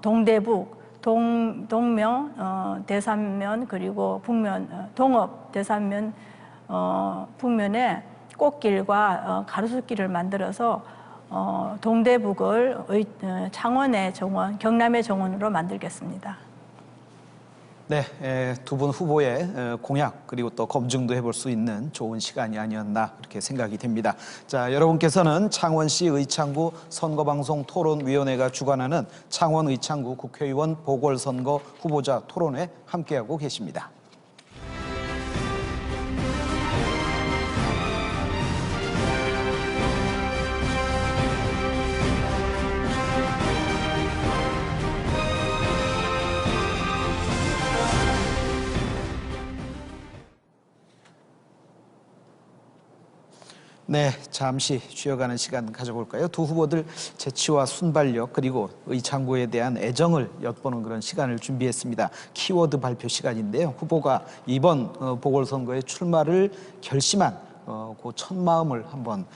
동대북, 동명, 대산면 그리고 북면, 동업, 대산면, 북면에 꽃길과 가로수길을 만들어서 동대북을 창원의 정원, 경남의 정원으로 만들겠습니다. 네, 두 분 후보의 공약 그리고 또 검증도 해볼 수 있는 좋은 시간이 아니었나 그렇게 생각이 됩니다. 자, 여러분께서는 창원시 의창구 선거방송 토론위원회가 주관하는 창원 의창구 국회의원 보궐선거 후보자 토론회 함께하고 계십니다. 네, 잠시 쉬어가는 시간 가져볼까요? 두 후보들 재치와 순발력 그리고 의창구에 대한 애정을 엿보는 그런 시간을 준비했습니다. 키워드 발표 시간인데요. 후보가 이번 보궐선거에 출마를 결심한 그 첫 마음을 한번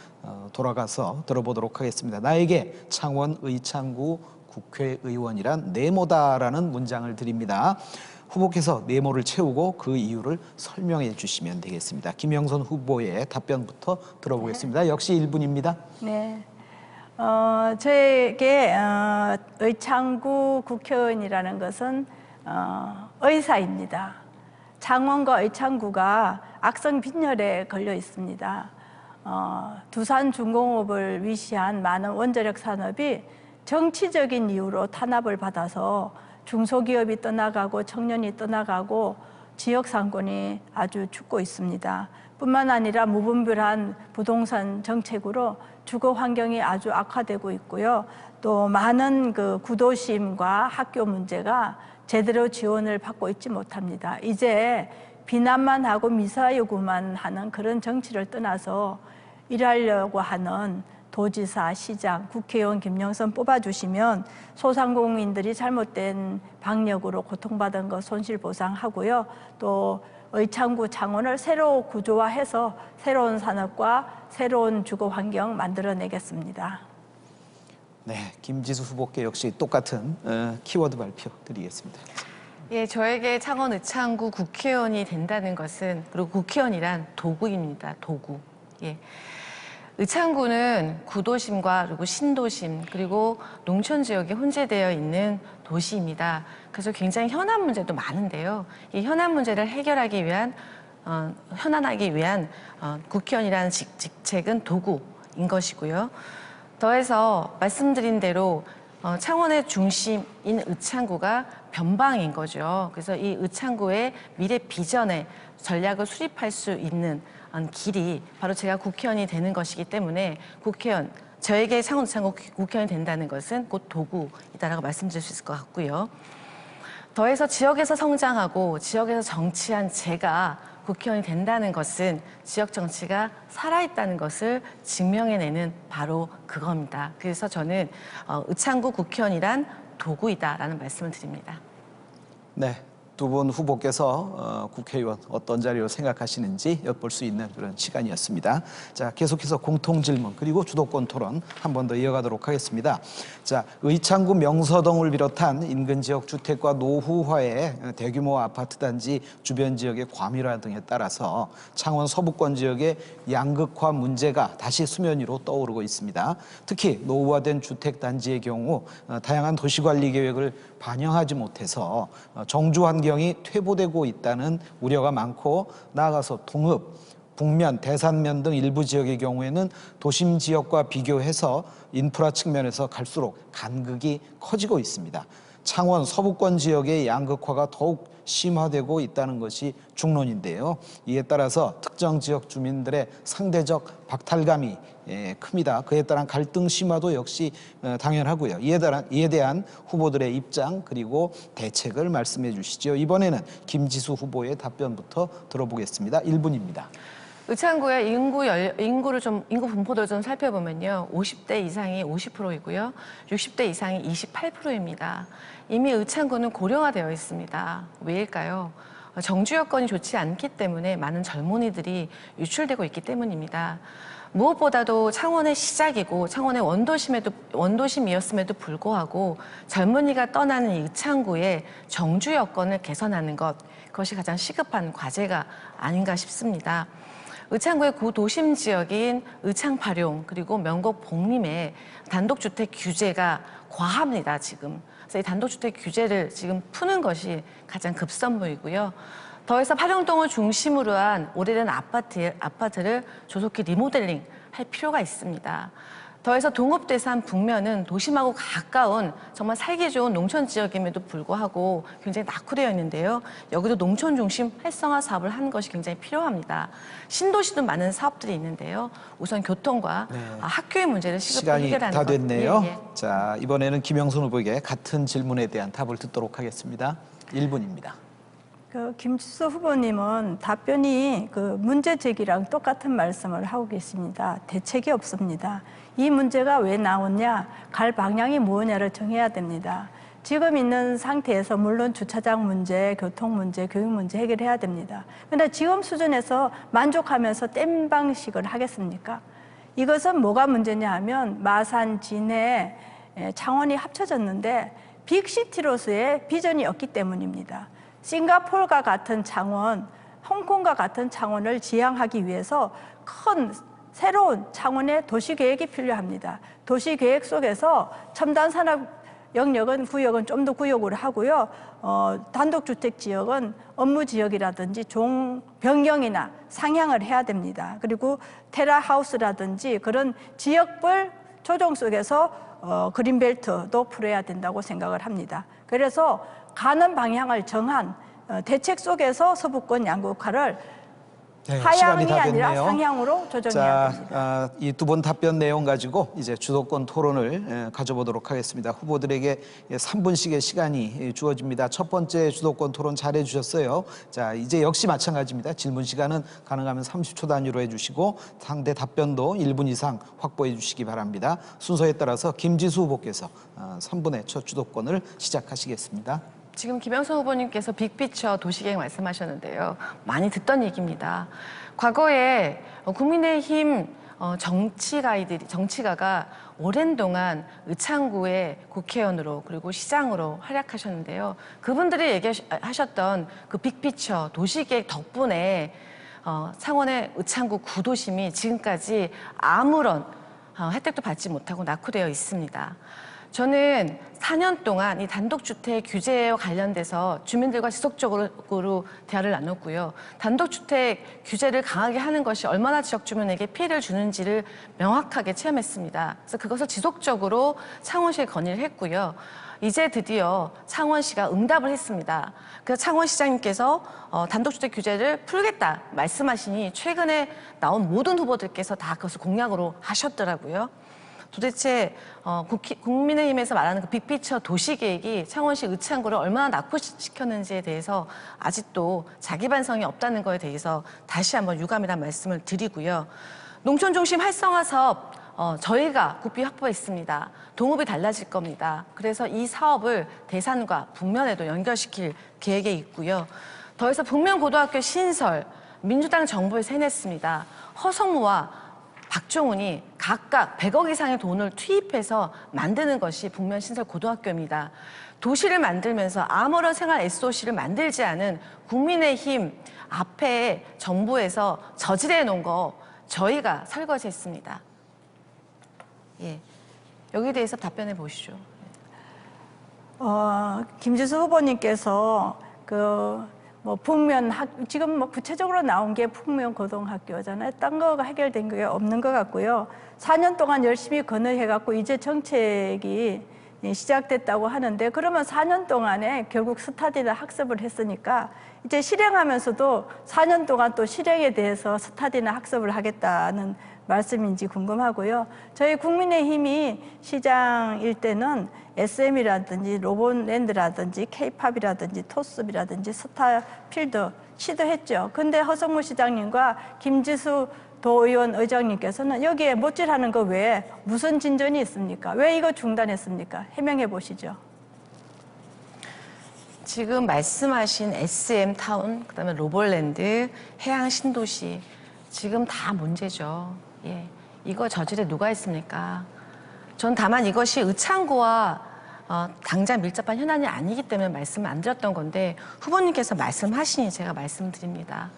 돌아가서 들어보도록 하겠습니다. 나에게 창원 의창구 국회의원이란 네모다라는 문장을 드립니다. 후보께서 네모를 채우고 그 이유를 설명해 주시면 되겠습니다. 김영선 후보의 답변부터 들어보겠습니다. 역시 1분입니다. 네. 저에게 의창구 국회의원이라는 것은 의사입니다. 창원과 의창구가 악성 빈혈에 걸려 있습니다. 두산중공업을 위시한 많은 원자력 산업이 정치적인 이유로 탄압을 받아서 중소기업이 떠나가고 청년이 떠나가고 지역 상권이 아주 죽고 있습니다. 뿐만 아니라 무분별한 부동산 정책으로 주거 환경이 아주 악화되고 있고요. 또 많은 그 구도심과 학교 문제가 제대로 지원을 받고 있지 못합니다. 이제 비난만 하고 미사여구만 하는 그런 정치를 떠나서 일하려고 하는 도지사, 시장, 국회의원 김영선 뽑아주시면 소상공인들이 잘못된 방역으로 고통받은 것 손실보상하고요. 또 의창구 창원을 새로 구조화해서 새로운 산업과 새로운 주거 환경 만들어내겠습니다. 네, 김지수 후보께 역시 똑같은 키워드 발표 드리겠습니다. 예, 저에게 창원 의창구 국회의원이 된다는 것은, 그리고 국회의원이란 도구입니다. 도구. 예. 의창구는 구도심과 그리고 신도심 그리고 농촌 지역에 혼재되어 있는 도시입니다. 그래서 굉장히 현안 문제도 많은데요. 이 현안 문제를 해결하기 위한 현안하기 위한 국회의원이라는 직책은 도구인 것이고요. 더해서 말씀드린 대로 창원의 중심인 의창구가 변방인 거죠. 그래서 이 의창구의 미래 비전에 전략을 수립할 수 있는 길이 바로 제가 국회의원이 되는 것이기 때문에 저에게 창원 국회의원이 된다는 것은 곧 도구이다라고 말씀드릴 수 있을 것 같고요. 더해서 지역에서 성장하고 지역에서 정치한 제가 국회의원이 된다는 것은 지역 정치가 살아있다는 것을 증명해내는 바로 그겁니다. 그래서 저는 의창구 국회의원이란 도구이다라는 말씀을 드립니다. 네, 두 분 후보께서 국회의원 어떤 자리로 생각하시는지 엿볼 수 있는 그런 시간이었습니다. 자, 계속해서 공통 질문 그리고 주도권 토론 한 번 더 이어가도록 하겠습니다. 자, 의창구 명서동을 비롯한 인근 지역 주택과 노후화의 대규모 아파트 단지 주변 지역의 과밀화 등에 따라서 창원 서부권 지역의 양극화 문제가 다시 수면 위로 떠오르고 있습니다. 특히 노후화된 주택 단지의 경우 다양한 도시관리 계획을 반영하지 못해서 정주 환경이 퇴보되고 있다는 우려가 많고, 나아가서 동읍, 북면, 대산면 등 일부 지역의 경우에는 도심 지역과 비교해서 인프라 측면에서 갈수록 간극이 커지고 있습니다. 창원 서부권 지역의 양극화가 더욱 심화되고 있다는 것이 중론인데요. 이에 따라서 특정 지역 주민들의 상대적 박탈감이 큽니다. 그에 따른 갈등 심화도 역시 당연하고요. 이에 대한 후보들의 입장 그리고 대책을 말씀해 주시죠. 이번에는 김지수 후보의 답변부터 들어보겠습니다. 1분입니다. 의창구의 인구 분포를 좀 살펴보면요. 50대 이상이 50%이고요. 60대 이상이 28%입니다. 이미 의창구는 고령화되어 있습니다. 왜일까요? 정주 여건이 좋지 않기 때문에 많은 젊은이들이 유출되고 있기 때문입니다. 무엇보다도 창원의 시작이고 창원의 원도심이었음에도 불구하고 젊은이가 떠나는 이 의창구의 정주 여건을 개선하는 것, 그것이 가장 시급한 과제가 아닌가 싶습니다. 의창구의 구도심 지역인 의창파룡 그리고 명곡 복림의 단독주택 규제가 과합니다, 지금. 그래서 이 단독주택 규제를 지금 푸는 것이 가장 급선무이고요. 더해서 파룡동을 중심으로 한 오래된 아파트를 조속히 리모델링 할 필요가 있습니다. 더해서 동읍대산 북면은 도심하고 가까운 정말 살기 좋은 농촌 지역임에도 불구하고 굉장히 낙후되어 있는데요. 여기도 농촌 중심 활성화 사업을 하는 것이 굉장히 필요합니다. 신도시도 많은 사업들이 있는데요. 우선 교통과 학교의 문제를 시급히 해결하는 것. 시간이 다 됐네요. 예. 자, 이번에는 김영선 후보에게 같은 질문에 대한 답을 듣도록 하겠습니다. 1분입니다. 김지수 후보님은 답변이 문제 제기랑 똑같은 말씀을 하고 계십니다. 대책이 없습니다. 이 문제가 왜 나오냐, 갈 방향이 뭐냐를 정해야 됩니다. 지금 있는 상태에서 물론 주차장 문제, 교통 문제, 교육 문제 해결해야 됩니다. 그런데 지금 수준에서 만족하면서 땜 방식을 하겠습니까? 이것은 뭐가 문제냐 하면 마산, 진해, 창원이 합쳐졌는데 빅시티로서의 비전이 없기 때문입니다. 싱가포르가 같은 창원, 홍콩과 같은 창원을 지향하기 위해서 큰 새로운 창원의 도시계획이 필요합니다. 도시계획 속에서 첨단 산업 영역은 구역은 좀 더 구역으로 하고요. 단독주택 지역은 업무 지역이라든지 종 변경이나 상향을 해야 됩니다. 그리고 테라하우스라든지 그런 지역별 조정 속에서 그린벨트도 풀어야 된다고 생각을 합니다. 그래서 가는 방향을 정한 대책 속에서 서부권 양극화를 네, 하향이 시간이 다 아니라 됐네요. 상향으로 조정해야 됩니다. 이 두 번 답변 내용 가지고 이제 주도권 토론을 가져보도록 하겠습니다. 후보들에게 3분씩의 시간이 주어집니다. 첫 번째 주도권 토론 잘해 주셨어요. 자, 이제 역시 마찬가지입니다. 질문 시간은 가능하면 30초 단위로 해주시고 상대 답변도 1분 이상 확보해 주시기 바랍니다. 순서에 따라서 김지수 후보께서 3분의 첫 주도권을 시작하시겠습니다. 지금 김영선 후보님께서 빅피처 도시계획 말씀하셨는데요. 많이 듣던 얘기입니다. 과거에 국민의힘 정치가가 오랜 동안 의창구의 국회의원으로 그리고 시장으로 활약하셨는데요. 그분들이 얘기하셨던 그 빅피처 도시계획 덕분에 창원의 의창구 구도심이 지금까지 아무런 혜택도 받지 못하고 낙후되어 있습니다. 저는 4년 동안 이 단독주택 규제와 관련돼서 주민들과 지속적으로 대화를 나눴고요. 단독주택 규제를 강하게 하는 것이 얼마나 지역 주민에게 피해를 주는지를 명확하게 체험했습니다. 그래서 그것을 지속적으로 창원시에 건의를 했고요. 이제 드디어 창원시가 응답을 했습니다. 그래서 창원시장님께서 단독주택 규제를 풀겠다 말씀하시니 최근에 나온 모든 후보들께서 다 그것을 공약으로 하셨더라고요. 도대체 국민의힘에서 말하는 그 빅피처 도시계획이 창원시 의창구를 얼마나 낙후시켰는지에 대해서 아직도 자기 반성이 없다는 거에 대해서 다시 한번 유감이란 말씀을 드리고요. 농촌중심 활성화 사업 저희가 국비 확보했습니다. 동업이 달라질 겁니다. 그래서 이 사업을 대산과 북면에도 연결시킬 계획에 있고요. 더해서 북면고등학교 신설 민주당 정부에 세냈습니다. 허성무와 박종훈이 각각 100억 이상의 돈을 투입해서 만드는 것이 북면 신설 고등학교입니다. 도시를 만들면서 아무런 생활 SOC를 만들지 않은 국민의힘 앞에 정부에서 저지르어 놓은 거 저희가 설거지했습니다. 예, 여기에 대해서 답변해 보시죠. 김지수 후보님께서 북면 지금 구체적으로 나온 게 북면 고등학교잖아요. 딴 거가 해결된 게 없는 것 같고요. 4년 동안 열심히 건의해갖고 이제 정책이 시작됐다고 하는데 그러면 4년 동안에 결국 스터디나 학습을 했으니까 이제 실행하면서도 4년 동안 또 실행에 대해서 스터디나 학습을 하겠다는 말씀인지 궁금하고요. 저희 국민의힘이 시장일 때는 SM이라든지 로봇랜드라든지 K-팝이라든지 토스비라든지 스타필드 시도했죠. 근데 허성무 시장님과 김지수 도의원 의장님께서는 여기에 못질하는 거 외에 무슨 진전이 있습니까? 왜 이거 중단했습니까? 해명해 보시죠. 지금 말씀하신 SM타운, 그다음에 로봇랜드, 해양신도시 지금 다 문제죠. 예, 이거 저질에 누가 있습니까? 전 다만 이것이 의창구와 당장 밀접한 현안이 아니기 때문에 말씀을 안 드렸던 건데 후보님께서 말씀하시니 제가 말씀드립니다.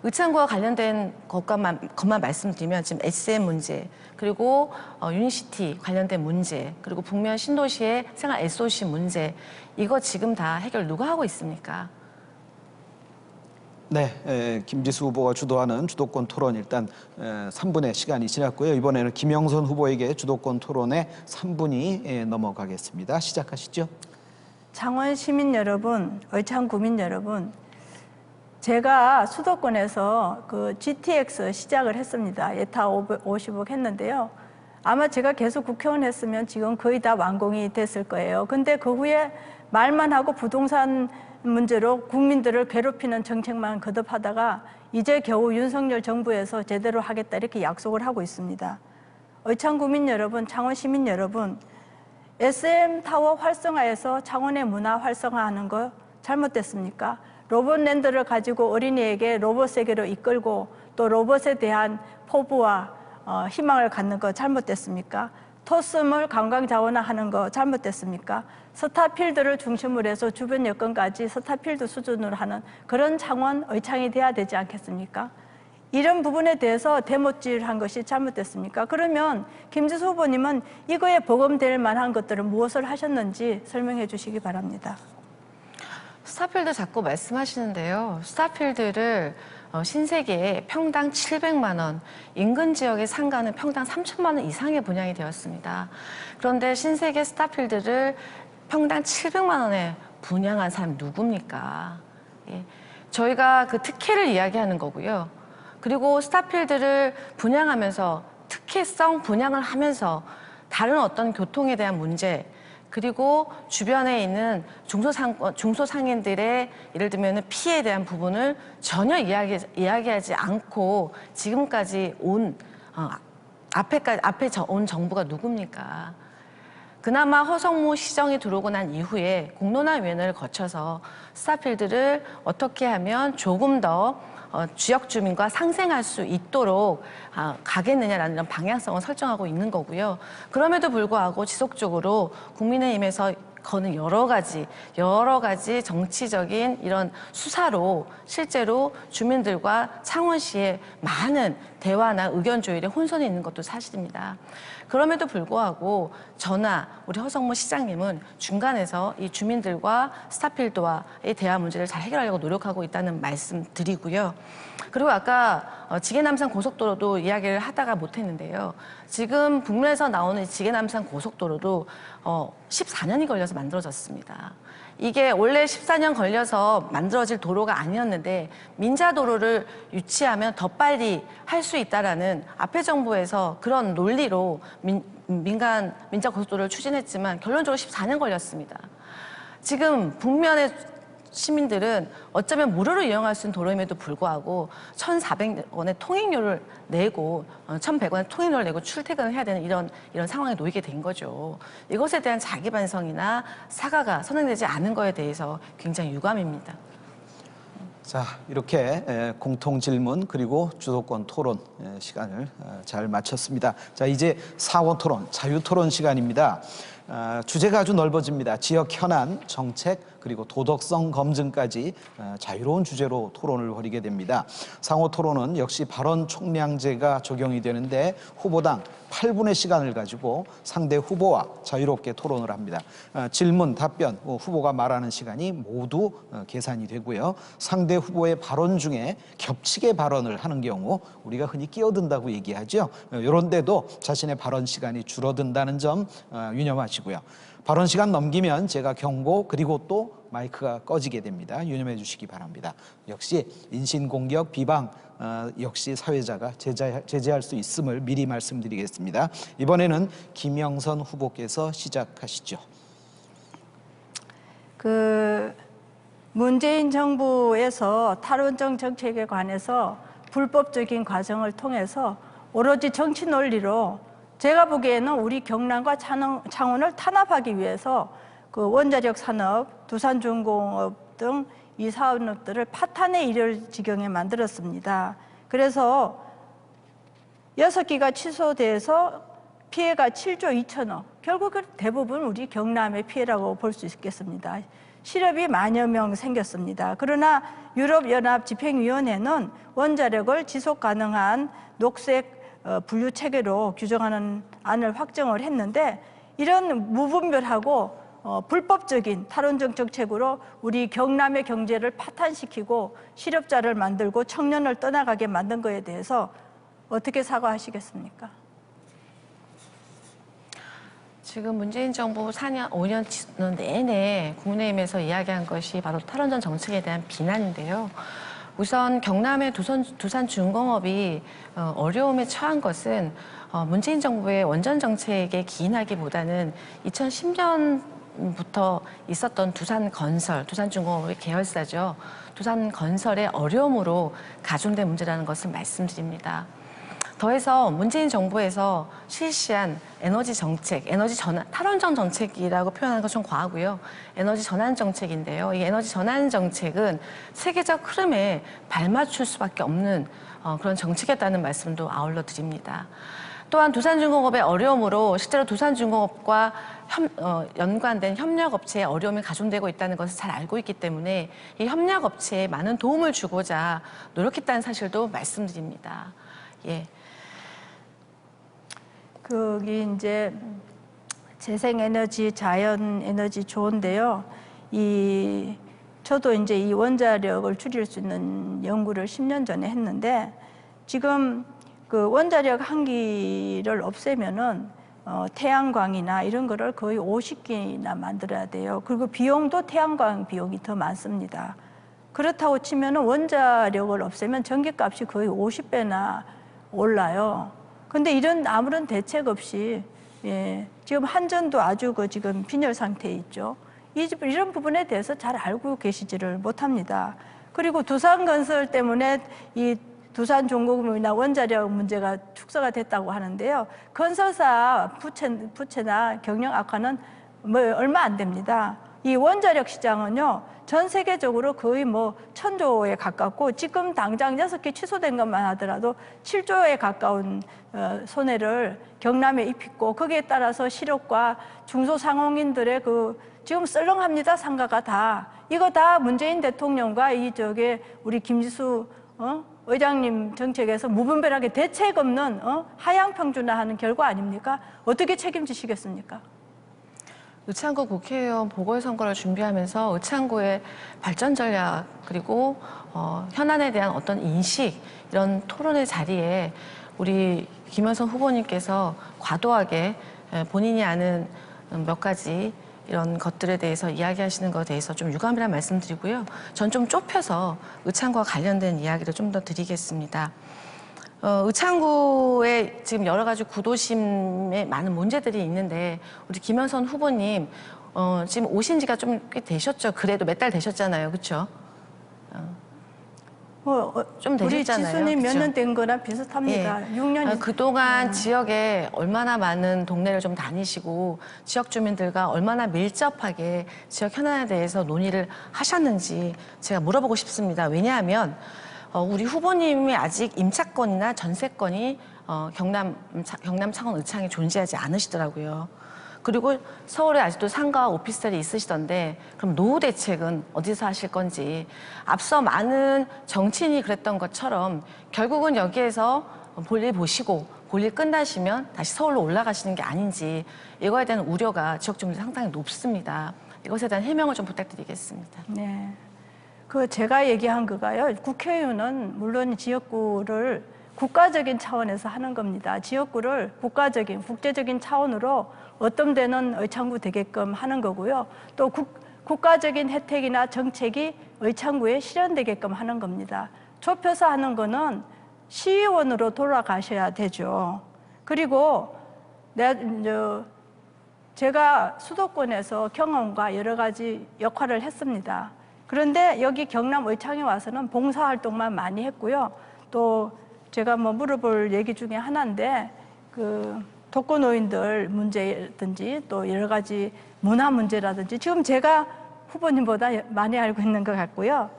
의창구와 관련된 것만 말씀드리면 지금 SM 문제, 그리고 유니시티 관련된 문제, 그리고 북면 신도시의 생활 SOC 문제, 이거 지금 다 해결 누가 하고 있습니까? 네, 김지수 후보가 주도하는 주도권 토론 일단 3분의 시간이 지났고요. 이번에는 김영선 후보에게 주도권 토론의 3분이 넘어가겠습니다. 시작하시죠. 창원 시민 여러분, 의창 구민 여러분, 제가 수도권에서 그 GTX 시작을 했습니다. 예타 50억 했는데요. 아마 제가 계속 국회의원 했으면 지금 거의 다 완공이 됐을 거예요. 근데 그 후에 말만 하고 부동산 문제로 국민들을 괴롭히는 정책만 거듭하다가 이제 겨우 윤석열 정부에서 제대로 하겠다 이렇게 약속을 하고 있습니다. 의창 구민 여러분, 창원 시민 여러분, SM타워 활성화해서 창원의 문화 활성화하는 거 잘못됐습니까? 로봇랜드를 가지고 어린이에게 로봇 세계로 이끌고 또 로봇에 대한 포부와 희망을 갖는 거 잘못됐습니까? 토스물 관광 자원화하는 거 잘못됐습니까? 스타필드를 중심으로 해서 주변 여건까지 스타필드 수준으로 하는 그런 창원 의창이 돼야 되지 않겠습니까? 이런 부분에 대해서 대못질한 것이 잘못됐습니까? 그러면 김지수 후보님은 이거에 보검될 만한 것들은 무엇을 하셨는지 설명해 주시기 바랍니다. 스타필드 자꾸 말씀하시는데요. 스타필드를 신세계에 평당 700만 원, 인근 지역의 상가는 평당 3천만 원 이상의 분양이 되었습니다. 그런데 신세계 스타필드를 평당 700만 원에 분양한 사람이 누굽니까? 예. 저희가 그 특혜를 이야기하는 거고요. 그리고 스타필드를 분양하면서 특혜성 분양을 하면서 다른 어떤 교통에 대한 문제, 그리고 주변에 있는 중소상인들의 예를 들면 피해에 대한 부분을 전혀 이야기하지 않고 지금까지 앞에 온 정부가 누굽니까? 그나마 허성무 시정이 들어오고 난 이후에 공론화위원회를 거쳐서 스타필드를 어떻게 하면 조금 더 지역 주민과 상생할 수 있도록 가겠느냐라는 이런 방향성을 설정하고 있는 거고요. 그럼에도 불구하고 지속적으로 국민의힘에서 거는 여러 가지 정치적인 이런 수사로 실제로 주민들과 창원시의 많은 대화나 의견 조율에 혼선이 있는 것도 사실입니다. 그럼에도 불구하고 저나 우리 허성무 시장님은 중간에서 이 주민들과 스타필드와의 대화 문제를 잘 해결하려고 노력하고 있다는 말씀 드리고요. 그리고 아까 지계남산 고속도로도 이야기를 하다가 못했는데요. 지금 북면에서 나오는 지계남산 고속도로도 14년이 걸려서 만들어졌습니다. 이게 원래 14년 걸려서 만들어질 도로가 아니었는데 민자도로를 유치하면 더 빨리 할 수 있다라는 앞에 정부에서 그런 논리로 민자고속도로를 추진했지만 결론적으로 14년 걸렸습니다. 지금 북면의 시민들은 어쩌면 무료로 이용할 수 있는 도로임에도 불구하고 1,400원의 통행료를 내고 1,100원의 통행료를 내고 출퇴근을 해야 되는 이런 상황에 놓이게 된 거죠. 이것에 대한 자기 반성이나 사과가 선행되지 않은 거에 대해서 굉장히 유감입니다. 자, 이렇게 공통 질문 그리고 주도권 토론 시간을 잘 마쳤습니다. 자, 이제 사원 토론, 자유 토론 시간입니다. 주제가 아주 넓어집니다. 지역 현안, 정책, 그리고 도덕성 검증까지 자유로운 주제로 토론을 벌이게 됩니다. 상호 토론은 역시 발언 총량제가 적용이 되는데 후보당 8분의 시간을 가지고 상대 후보와 자유롭게 토론을 합니다. 질문, 답변, 후보가 말하는 시간이 모두 계산이 되고요. 상대 후보의 발언 중에 겹치게 발언을 하는 경우 우리가 흔히 끼어든다고 얘기하죠. 이런 데도 자신의 발언 시간이 줄어든다는 점 유념하시고요. 발언 시간 넘기면 제가 경고 그리고 또 마이크가 꺼지게 됩니다. 유념해 주시기 바랍니다. 역시 인신공격, 비방 역시 사회자가 제재할 수 있음을 미리 말씀드리겠습니다. 이번에는 김영선 후보께서 시작하시죠. 문재인 정부에서 탈원전 정책에 관해서 불법적인 과정을 통해서 오로지 정치 논리로 제가 보기에는 우리 경남과 창원을 탄압하기 위해서 그 원자력 산업, 두산중공업 등 이 산업들을 파탄에 이를 지경에 만들었습니다. 그래서 6기가 취소돼서 피해가 7조 2천억, 결국 대부분 우리 경남의 피해라고 볼 수 있겠습니다. 실업이 만여 명 생겼습니다. 그러나 유럽연합 집행위원회는 원자력을 지속 가능한 녹색 분류 체계로 규정하는 안을 확정을 했는데 이런 무분별하고 불법적인 탈원전 정책으로 우리 경남의 경제를 파탄시키고 실업자를 만들고 청년을 떠나가게 만든 거에 대해서 어떻게 사과하시겠습니까? 지금 문재인 정부 4년, 5년 내내 국민의힘에서 이야기한 것이 바로 탈원전 정책에 대한 비난인데요. 우선 경남의 두산중공업이 어려움에 처한 것은 문재인 정부의 원전 정책에 기인하기보다는 2010년부터 있었던 두산건설, 두산중공업의 계열사죠. 두산건설의 어려움으로 가중된 문제라는 것을 말씀드립니다. 더해서 문재인 정부에서 실시한 에너지 정책, 에너지 전환, 탈원전 정책이라고 표현하는 건 좀 과하고요. 에너지 전환 정책인데요. 이 에너지 전환 정책은 세계적 흐름에 발맞출 수밖에 없는 그런 정책이었다는 말씀도 아울러 드립니다. 또한 두산중공업의 어려움으로 실제로 두산중공업과 연관된 협력업체의 어려움이 가중되고 있다는 것을 잘 알고 있기 때문에 이 협력업체에 많은 도움을 주고자 노력했다는 사실도 말씀드립니다. 예. 거기 이제 재생에너지, 자연에너지 좋은데요. 저도 이제 이 원자력을 줄일 수 있는 연구를 10년 전에 했는데 지금 그 원자력 한 기를 없애면은 태양광이나 이런 거를 거의 50기나 만들어야 돼요. 그리고 비용도 태양광 비용이 더 많습니다. 그렇다고 치면은 원자력을 없애면 전기값이 거의 50배나 올라요. 근데 이런 아무런 대책 없이 지금 한전도 아주 지금 빈혈 상태에 있죠. 이런 부분에 대해서 잘 알고 계시지를 못합니다. 그리고 두산건설 때문에 이 두산중공업이나 원자력 문제가 축소가 됐다고 하는데요. 건설사 부채나 경영 악화는 얼마 안 됩니다. 이 원자력 시장은요, 전 세계적으로 거의 1000조에 가깝고 지금 당장 6개 취소된 것만 하더라도 7조에 가까운 손해를 경남에 입히고 거기에 따라서 실업과 중소상공인들의 지금 썰렁합니다. 상가가 다. 이거 다 문재인 대통령과 우리 김지수 의장님 정책에서 무분별하게 대책 없는 하향평준화하는 결과 아닙니까? 어떻게 책임지시겠습니까? 의창구 국회의원 보궐선거를 준비하면서 의창구의 발전 전략 그리고 현안에 대한 어떤 인식 이런 토론의 자리에 우리 김현성 후보님께서 과도하게 본인이 아는 몇 가지 이런 것들에 대해서 이야기하시는 것에 대해서 좀 유감이란 말씀드리고요. 전 좀 좁혀서 의창구와 관련된 이야기를 좀 더 드리겠습니다. 의창구에 지금 여러 가지 구도심에 많은 문제들이 있는데 우리 김현선 후보님 지금 오신 지가 좀 꽤 되셨죠? 그래도 몇 달 되셨잖아요. 그렇죠? 좀 되셨잖아요. 우리 지수님 몇 그쵸? 년 된 거나 비슷합니다. 예. 6년. 그동안 지역에 얼마나 많은 동네를 좀 다니시고 지역 주민들과 얼마나 밀접하게 지역 현안에 대해서 논의를 하셨는지 제가 물어보고 싶습니다. 왜냐하면 우리 후보님이 아직 임차권이나 전세권이 경남 창원 의창에 존재하지 않으시더라고요. 그리고 서울에 아직도 상가와 오피스텔이 있으시던데 그럼 노후 대책은 어디서 하실 건지 앞서 많은 정치인이 그랬던 것처럼 결국은 여기에서 볼일 보시고 볼일 끝나시면 다시 서울로 올라가시는 게 아닌지 이거에 대한 우려가 지역 주민들 상당히 높습니다. 이것에 대한 해명을 좀 부탁드리겠습니다. 네. 제가 얘기한 거가요. 국회의원은 물론 지역구를 국가적인 차원에서 하는 겁니다. 지역구를 국가적인, 국제적인 차원으로 어떤 데는 의창구 되게끔 하는 거고요. 또 국가적인 혜택이나 정책이 의창구에 실현되게끔 하는 겁니다. 좁혀서 하는 거는 시의원으로 돌아가셔야 되죠. 그리고 제가 수도권에서 경험과 여러 가지 역할을 했습니다. 그런데 여기 경남 의창에 와서는 봉사활동만 많이 했고요. 또 제가 물어볼 얘기 중에 하나인데 독거노인들 문제든지 또 여러 가지 문화 문제라든지 지금 제가 후보님보다 많이 알고 있는 것 같고요.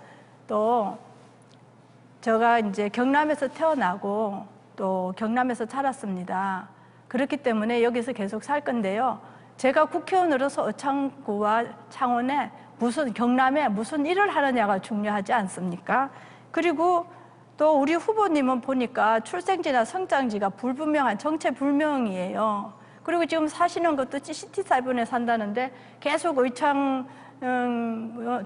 또 제가 이제 경남에서 태어나고 또 경남에서 자랐습니다. 그렇기 때문에 여기서 계속 살 건데요. 제가 국회의원으로서 의창구와 창원에 경남에 무슨 일을 하느냐가 중요하지 않습니까? 그리고 또 우리 후보님은 보니까 출생지나 성장지가 불분명한 정체불명이에요. 그리고 지금 사시는 것도 시티7에 산다는데 계속 의창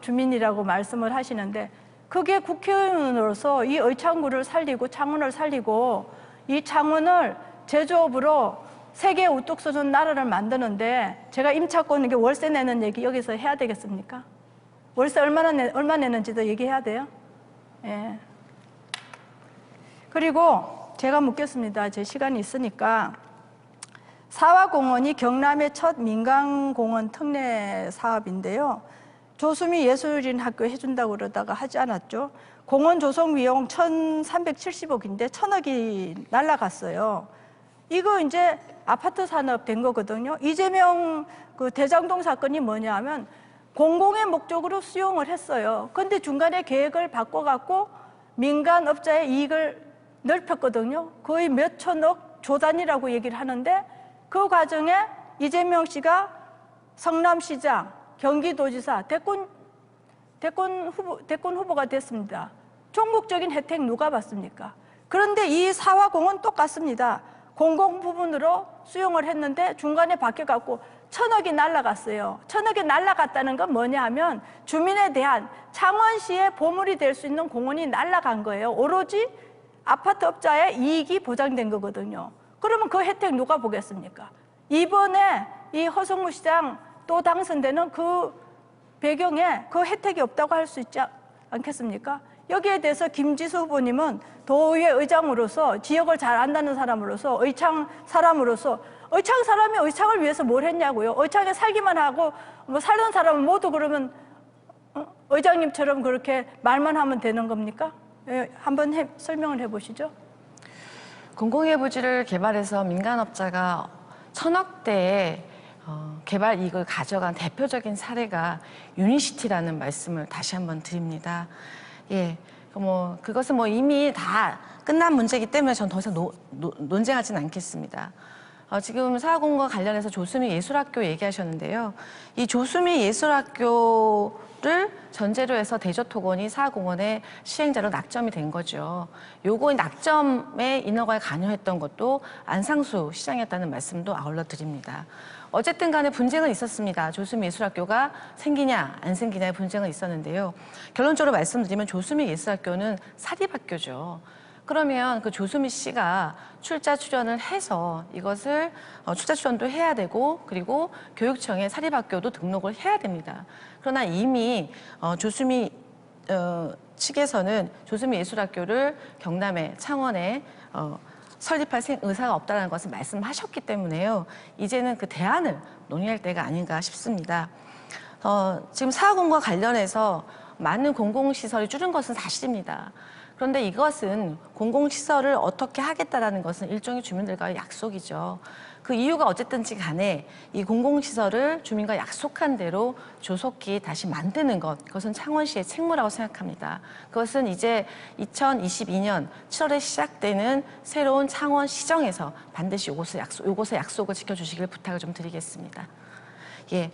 주민이라고 말씀을 하시는데 그게 국회의원으로서 이 의창구를 살리고 창원을 살리고 이 창원을 제조업으로 세계에 우뚝 서는 나라를 만드는데 제가 임차권 월세 내는 얘기 여기서 해야 되겠습니까? 월세 얼마 내는지도 얘기해야 돼요? 예. 그리고 제가 묻겠습니다. 제 시간이 있으니까 사화공원이 경남의 첫 민간공원 특례 사업인데요. 조수미 예술인 학교 해준다고 그러다가 하지 않았죠. 공원 조성 비용 1,370억인데 1,000억이 날라갔어요. 이거 이제 아파트 산업 된 거거든요. 이재명 대장동 사건이 뭐냐 하면 공공의 목적으로 수용을 했어요. 근데 중간에 계획을 바꿔갖고 민간업자의 이익을 넓혔거든요. 거의 몇 천억 조단이라고 얘기를 하는데 그 과정에 이재명 씨가 성남시장, 경기도지사, 대권 후보가 됐습니다. 전국적인 혜택 누가 받습니까? 그런데 이 사화공은 똑같습니다. 공공 부분으로 수용을 했는데 중간에 바뀌어갖고 1,000억이 날라갔어요. 1,000억이 날라갔다는 건 뭐냐 하면 주민에 대한 창원시의 보물이 될 수 있는 공원이 날라간 거예요. 오로지 아파트업자의 이익이 보장된 거거든요. 그러면 그 혜택 누가 보겠습니까? 이번에 이 허성무 시장 또 당선되는 그 배경에 그 혜택이 없다고 할 수 있지 않겠습니까? 여기에 대해서 김지수 후보님은 도의회 의장으로서 지역을 잘 안다는 사람으로서 의창 사람으로서 의창 사람이 의창을 위해서 뭘 했냐고요. 의창에 살기만 하고 뭐 살던 사람은 모두 그러면 의장님처럼 그렇게 말만 하면 되는 겁니까? 예, 한번 설명을 해보시죠. 공공의 부지를 개발해서 민간업자가 1,000억대의 개발 이익을 가져간 대표적인 사례가 유니시티라는 말씀을 다시 한번 드립니다. 예, 그것은 이미 다 끝난 문제이기 때문에 전 더 이상 논쟁하지는 않겠습니다. 지금 사화공과 관련해서 조수미 예술학교 얘기하셨는데요. 이 조수미 예술학교를 전제로 해서 대저토건이 사화공원의 시행자로 낙점이 된 거죠. 요거 낙점에 인허가에 관여했던 것도 안상수 시장이었다는 말씀도 아울러 드립니다. 어쨌든 간에 분쟁은 있었습니다. 조수미 예술학교가 생기냐 안 생기냐의 분쟁은 있었는데요. 결론적으로 말씀드리면 조수미 예술학교는 사립학교죠. 그러면 그 조수미 씨가 출자 출연을 해서 이것을 출자 출연도 해야 되고 그리고 교육청에 사립학교도 등록을 해야 됩니다. 그러나 이미 조수미 측에서는 조수미 예술학교를 경남에 창원에 설립할 의사가 없다는 것을 말씀하셨기 때문에요. 이제는 그 대안을 논의할 때가 아닌가 싶습니다. 지금 사화공과 관련해서 많은 공공시설이 줄은 것은 사실입니다. 그런데 이것은 공공시설을 어떻게 하겠다라는 것은 일종의 주민들과의 약속이죠. 그 이유가 어쨌든지 간에 이 공공시설을 주민과 약속한 대로 조속히 다시 만드는 것, 그것은 창원시의 책무라고 생각합니다. 그것은 이제 2022년 7월에 시작되는 새로운 창원시정에서 반드시 요것의 약속을 지켜주시길 부탁을 좀 드리겠습니다. 예.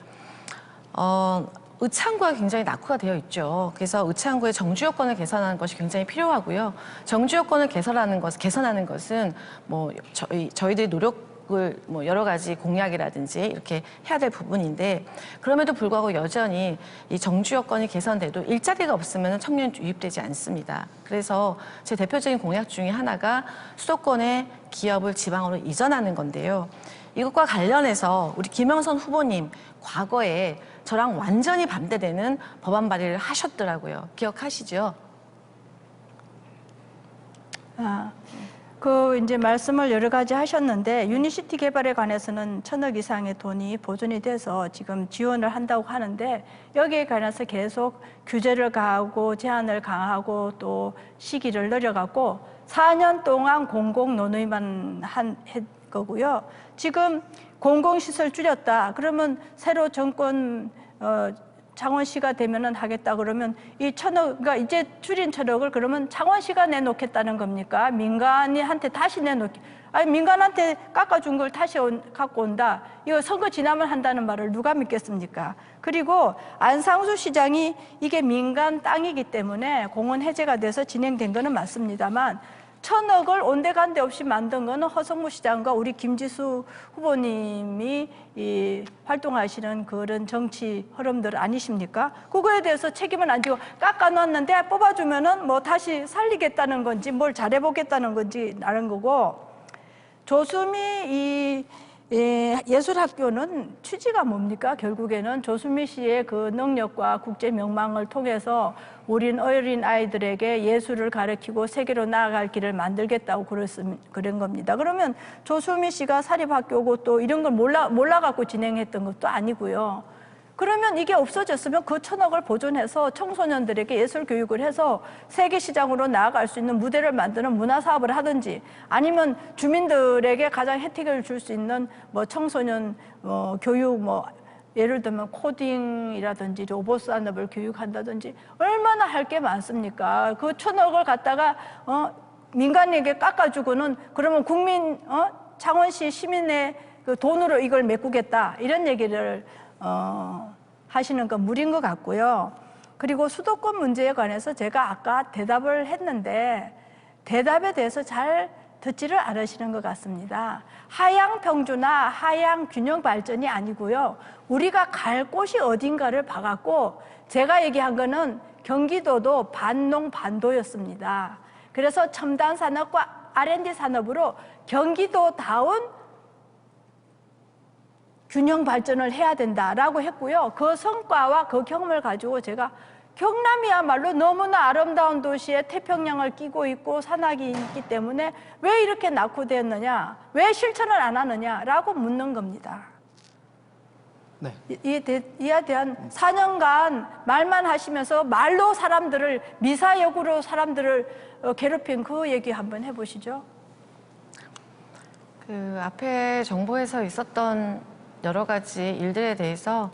의창구가 굉장히 낙후가 되어 있죠. 그래서 의창구의 정주 여건을 개선하는 것이 굉장히 필요하고요. 정주 여건을 개선하는 것은 저희들이 노력을 여러 가지 공약이라든지 이렇게 해야 될 부분인데 그럼에도 불구하고 여전히 이 정주 여건이 개선돼도 일자리가 없으면 청년이 유입되지 않습니다. 그래서 제 대표적인 공약 중에 하나가 수도권의 기업을 지방으로 이전하는 건데요. 이것과 관련해서 우리 김영선 후보님 과거에 저랑 완전히 반대되는 법안 발의를 하셨더라고요. 기억하시죠? 이제 말씀을 여러 가지 하셨는데 유니시티 개발에 관해서는 1,000억 이상의 돈이 보존이 돼서 지금 지원을 한다고 하는데 여기에 관해서 계속 규제를 가하고 제한을 강화하고 또 시기를 늘려갖고 4년 동안 공공 논의만 했 거고요. 지금 공공시설 줄였다. 그러면 새로 정권 창원시가 되면은 하겠다 그러면 이 1,000억, 그러니까 이제 줄인 1,000억을 그러면 창원시가 내놓겠다는 겁니까? 민간한테 다시 아니 민간한테 깎아준 걸 다시 갖고 온다. 이거 선거 지나면 한다는 말을 누가 믿겠습니까? 그리고 안상수 시장이 이게 민간 땅이기 때문에 공원 해제가 돼서 진행된 거는 맞습니다만 1,000억을 온데간데 없이 만든 거는 허성무 시장과 우리 김지수 후보님이 활동하시는 그런 정치 흐름들 아니십니까? 그거에 대해서 책임은 안 지고 깎아놨는데 뽑아주면은 다시 살리겠다는 건지 뭘 잘해보겠다는 건지 다른 거고 조수미 예술학교는 취지가 뭡니까? 결국에는 조수미 씨의 그 능력과 국제 명망을 통해서 우린 어린 아이들에게 예술을 가르치고 세계로 나아갈 길을 만들겠다고 그런 겁니다. 그러면 조수미 씨가 사립학교고 또 이런 걸 몰라갖고 진행했던 것도 아니고요. 그러면 이게 없어졌으면 그 1,000억을 보존해서 청소년들에게 예술 교육을 해서 세계 시장으로 나아갈 수 있는 무대를 만드는 문화 사업을 하든지 아니면 주민들에게 가장 혜택을 줄 수 있는 청소년 교육 예를 들면 코딩이라든지 로봇 산업을 교육한다든지 얼마나 할 게 많습니까? 그 1,000억을 갖다가 민간에게 깎아주고는 그러면 국민 창원시 시민의 그 돈으로 이걸 메꾸겠다 이런 얘기를 하시는 건 무리인 것 같고요. 그리고 수도권 문제에 관해서 제가 아까 대답을 했는데 대답에 대해서 잘 듣지를 않으시는 것 같습니다. 하향 평준화, 하향 균형 발전이 아니고요. 우리가 갈 곳이 어딘가를 봐갖고 제가 얘기한 거는 경기도도 반농 반도였습니다. 그래서 첨단 산업과 R&D 산업으로 경기도다운 균형 발전을 해야 된다라고 했고요. 그 성과와 그 경험을 가지고 제가 경남이야말로 너무나 아름다운 도시에 태평양을 끼고 있고 산악이 있기 때문에 왜 이렇게 낙후되었느냐, 왜 실천을 안 하느냐라고 묻는 겁니다. 네. 이에 대한 4년간 말만 하시면서 말로 사람들을 미사여구로 사람들을 괴롭힌 그 얘기 한번 해보시죠. 그 앞에 정부에서 있었던 여러 가지 일들에 대해서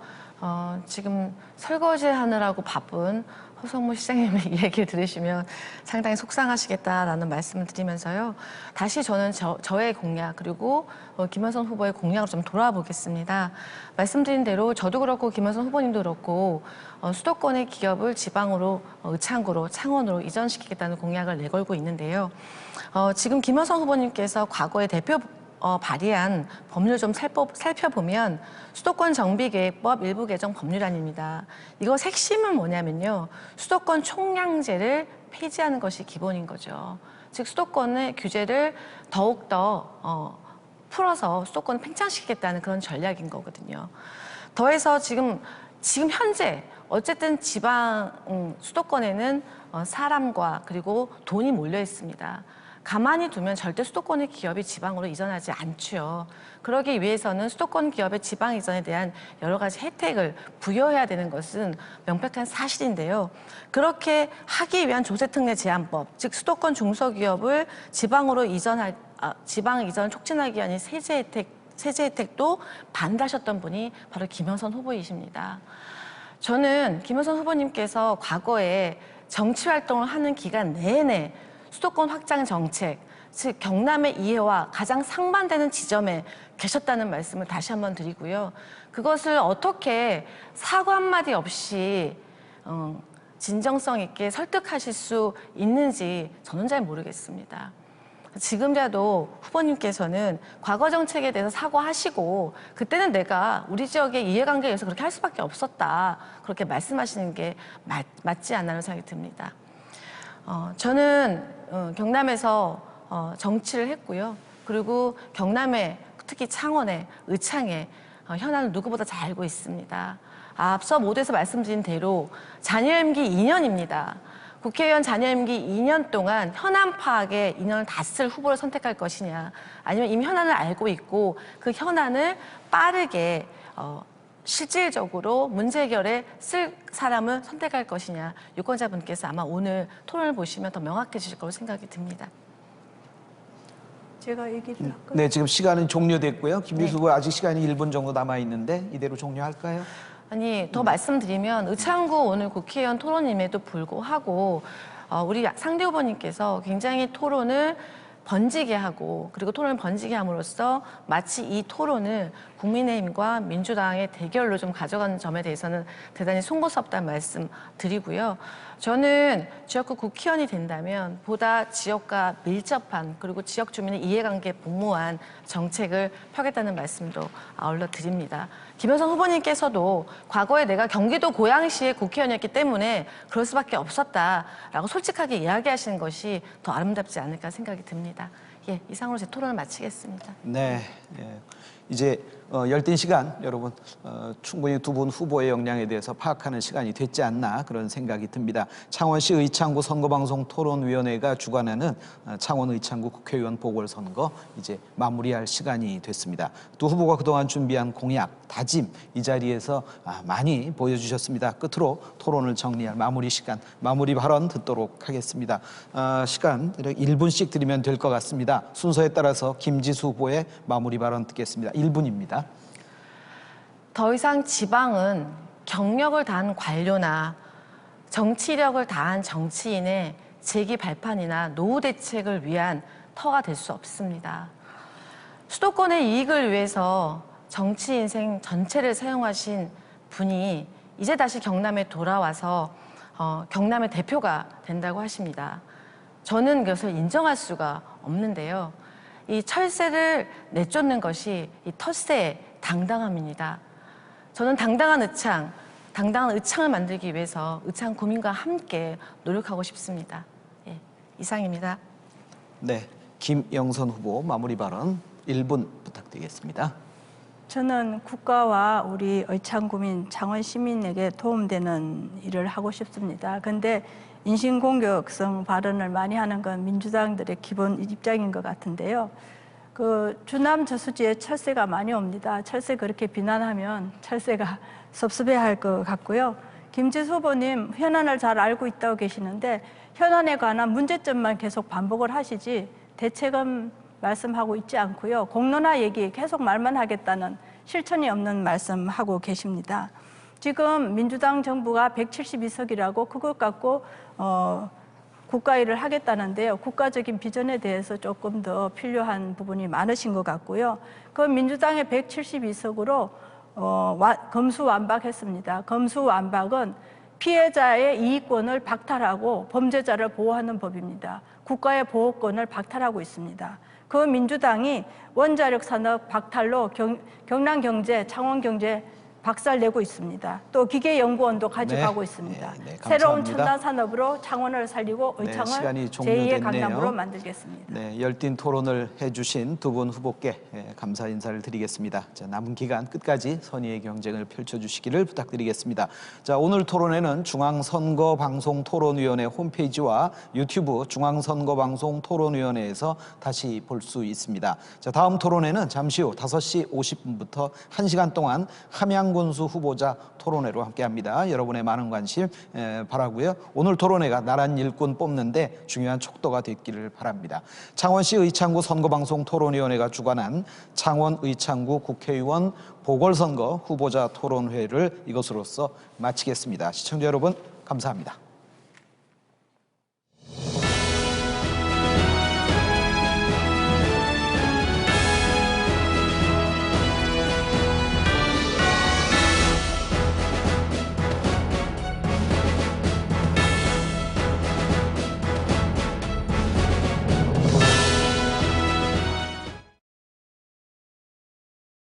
지금 설거지 하느라고 바쁜 허성무 시장님의 얘기를 들으시면 상당히 속상하시겠다라는 말씀을 드리면서요. 다시 저는 저의 공약 그리고 김현선 후보의 공약을 좀 돌아보겠습니다. 말씀드린 대로 저도 그렇고 김현선 후보님도 그렇고 수도권의 기업을 지방으로 의창구로 창원으로 이전시키겠다는 공약을 내걸고 있는데요. 지금 김현선 후보님께서 과거에 대표 발의한 법률 좀 살펴보면 수도권 정비계획법 일부 개정 법률안입니다. 이거 핵심은 뭐냐면요. 수도권 총량제를 폐지하는 것이 기본인 거죠. 즉 수도권의 규제를 더욱더 풀어서 수도권을 팽창시키겠다는 그런 전략인 거거든요. 더해서 지금 현재 어쨌든 지방 수도권에는 사람과 그리고 돈이 몰려 있습니다. 가만히 두면 절대 수도권의 기업이 지방으로 이전하지 않죠. 그러기 위해서는 수도권 기업의 지방 이전에 대한 여러 가지 혜택을 부여해야 되는 것은 명백한 사실인데요. 그렇게 하기 위한 조세특례 제한법, 즉 수도권 중소기업을 지방으로 지방 이전 촉진하기 위한 세제 혜택도 반대하셨던 분이 바로 김현선 후보이십니다. 저는 김현선 후보님께서 과거에 정치 활동을 하는 기간 내내 수도권 확장 정책, 즉 경남의 이해와 가장 상반되는 지점에 계셨다는 말씀을 다시 한번 드리고요. 그것을 어떻게 사과 한마디 없이 진정성 있게 설득하실 수 있는지 저는 잘 모르겠습니다. 지금이라도 후보님께서는 과거 정책에 대해서 사과하시고 그때는 내가 우리 지역의 이해관계에 의해서 그렇게 할 수밖에 없었다. 그렇게 말씀하시는 게 맞지 않나라는 생각이 듭니다. 저는 경남에서 정치를 했고요. 그리고 경남에 특히 창원에 의창에 현안을 누구보다 잘 알고 있습니다. 앞서 모두에서 말씀드린 대로 잔여임기 2년입니다. 국회의원 잔여임기 2년 동안 현안 파악에 인원을 다 쓸 후보를 선택할 것이냐 아니면 이미 현안을 알고 있고 그 현안을 빠르게 실질적으로 문제 해결에 쓸 사람을 선택할 것이냐 유권자분께서 아마 오늘 토론을 보시면 더 명확해지실 거로 생각이 듭니다. 제가 얘기를 할까요? 네, 지금 시간은 종료됐고요. 김미수 네. 후보 아직 시간이 1분 정도 남아 있는데 이대로 종료할까요? 아니 더 말씀드리면 의창구 오늘 국회의원 토론임에도 불구하고 우리 상대 후보님께서 굉장히 토론을 번지게 하고 그리고 토론을 번지게 함으로써 마치 이 토론을 국민의힘과 민주당의 대결로 좀 가져가는 점에 대해서는 대단히 송구스럽다는 말씀 드리고요. 저는 지역구 국회의원이 된다면 보다 지역과 밀접한 그리고 지역 주민의 이해관계에 복무한 정책을 펴겠다는 말씀도 아울러 드립니다. 김현선 후보님께서도 과거에 내가 경기도 고양시의 국회의원이었기 때문에 그럴 수밖에 없었다라고 솔직하게 이야기하시는 것이 더 아름답지 않을까 생각이 듭니다. 예, 이상으로 제 토론을 마치겠습니다. 네, 예. 이제 열띤 시간 여러분 충분히 두 분 후보의 역량에 대해서 파악하는 시간이 됐지 않나 그런 생각이 듭니다. 창원시 의창구 선거방송 토론위원회가 주관하는 창원 의창구 국회의원 보궐선거 이제 마무리할 시간이 됐습니다. 두 후보가 그동안 준비한 공약, 다짐 이 자리에서 많이 보여주셨습니다. 끝으로 토론을 정리할 마무리 시간, 마무리 발언 듣도록 하겠습니다. 시간 1분씩 드리면 될 것 같습니다. 순서에 따라서 김지수 후보의 마무리 발언 듣겠습니다. 1분입니다. 더 이상 지방은 경력을 다한 관료나 정치력을 다한 정치인의 재기 발판이나 노후 대책을 위한 터가 될 수 없습니다. 수도권의 이익을 위해서 정치 인생 전체를 사용하신 분이 이제 다시 경남에 돌아와서 경남의 대표가 된다고 하십니다. 저는 그것을 인정할 수가 없는데요. 이 철새를 내쫓는 것이 이 텃새의 당당함입니다. 저는 당당한 의창을 만들기 위해서 의창 구민과 함께 노력하고 싶습니다. 예, 이상입니다. 네, 김영선 후보 마무리 발언 1분 부탁드리겠습니다. 저는 국가와 우리 의창구민, 창원 시민에게 도움되는 일을 하고 싶습니다. 근데 인신공격성 발언을 많이 하는 건 민주당들의 기본 입장인 것 같은데요. 그 주남 저수지에 철새가 많이 옵니다. 철새 그렇게 비난하면 철새가 섭섭해할 것 같고요. 김지수 후보님 현안을 잘 알고 있다고 계시는데 현안에 관한 문제점만 계속 반복을 하시지 대책은 말씀하고 있지 않고요. 공론화 얘기 계속 말만 하겠다는 실천이 없는 말씀하고 계십니다. 지금 민주당 정부가 172석이라고 그것 갖고 국가 일을 하겠다는데요. 국가적인 비전에 대해서 조금 더 필요한 부분이 많으신 것 같고요. 그 민주당의 172석으로 검수완박했습니다. 검수완박은 피해자의 이익권을 박탈하고 범죄자를 보호하는 법입니다. 국가의 보호권을 박탈하고 있습니다. 그 민주당이 원자력 산업 박탈로 경남경제, 창원경제 박살내고 있습니다. 또 기계연구원도 가져가고 있습니다. 새로운 첨단 산업으로 창원을 살리고 의창을 제2의 강남으로 만들겠습니다. 네, 열띤 토론을 해주신 두 분 후보께 감사 인사를 드리겠습니다. 자, 남은 기간 끝까지 선의의 경쟁을 펼쳐주시기를 부탁드리겠습니다. 자, 오늘 토론회는 중앙선거방송토론위원회 홈페이지와 유튜브 중앙선거방송토론위원회에서 다시 볼 수 있습니다. 자, 다음 토론회는 잠시 후 5시 50분부터 1시간 동안 함양군수 후보자 토론회로 함께합니다. 여러분의 많은 관심 바라고요. 오늘 토론회가 나란 일꾼 뽑는데 중요한 촉도가 됐기를 바랍니다. 창원시 의창구 선거방송 토론위원회가 주관한 창원 의창구 국회의원 보궐선거 후보자 토론회를 이것으로써 마치겠습니다. 시청자 여러분 감사합니다.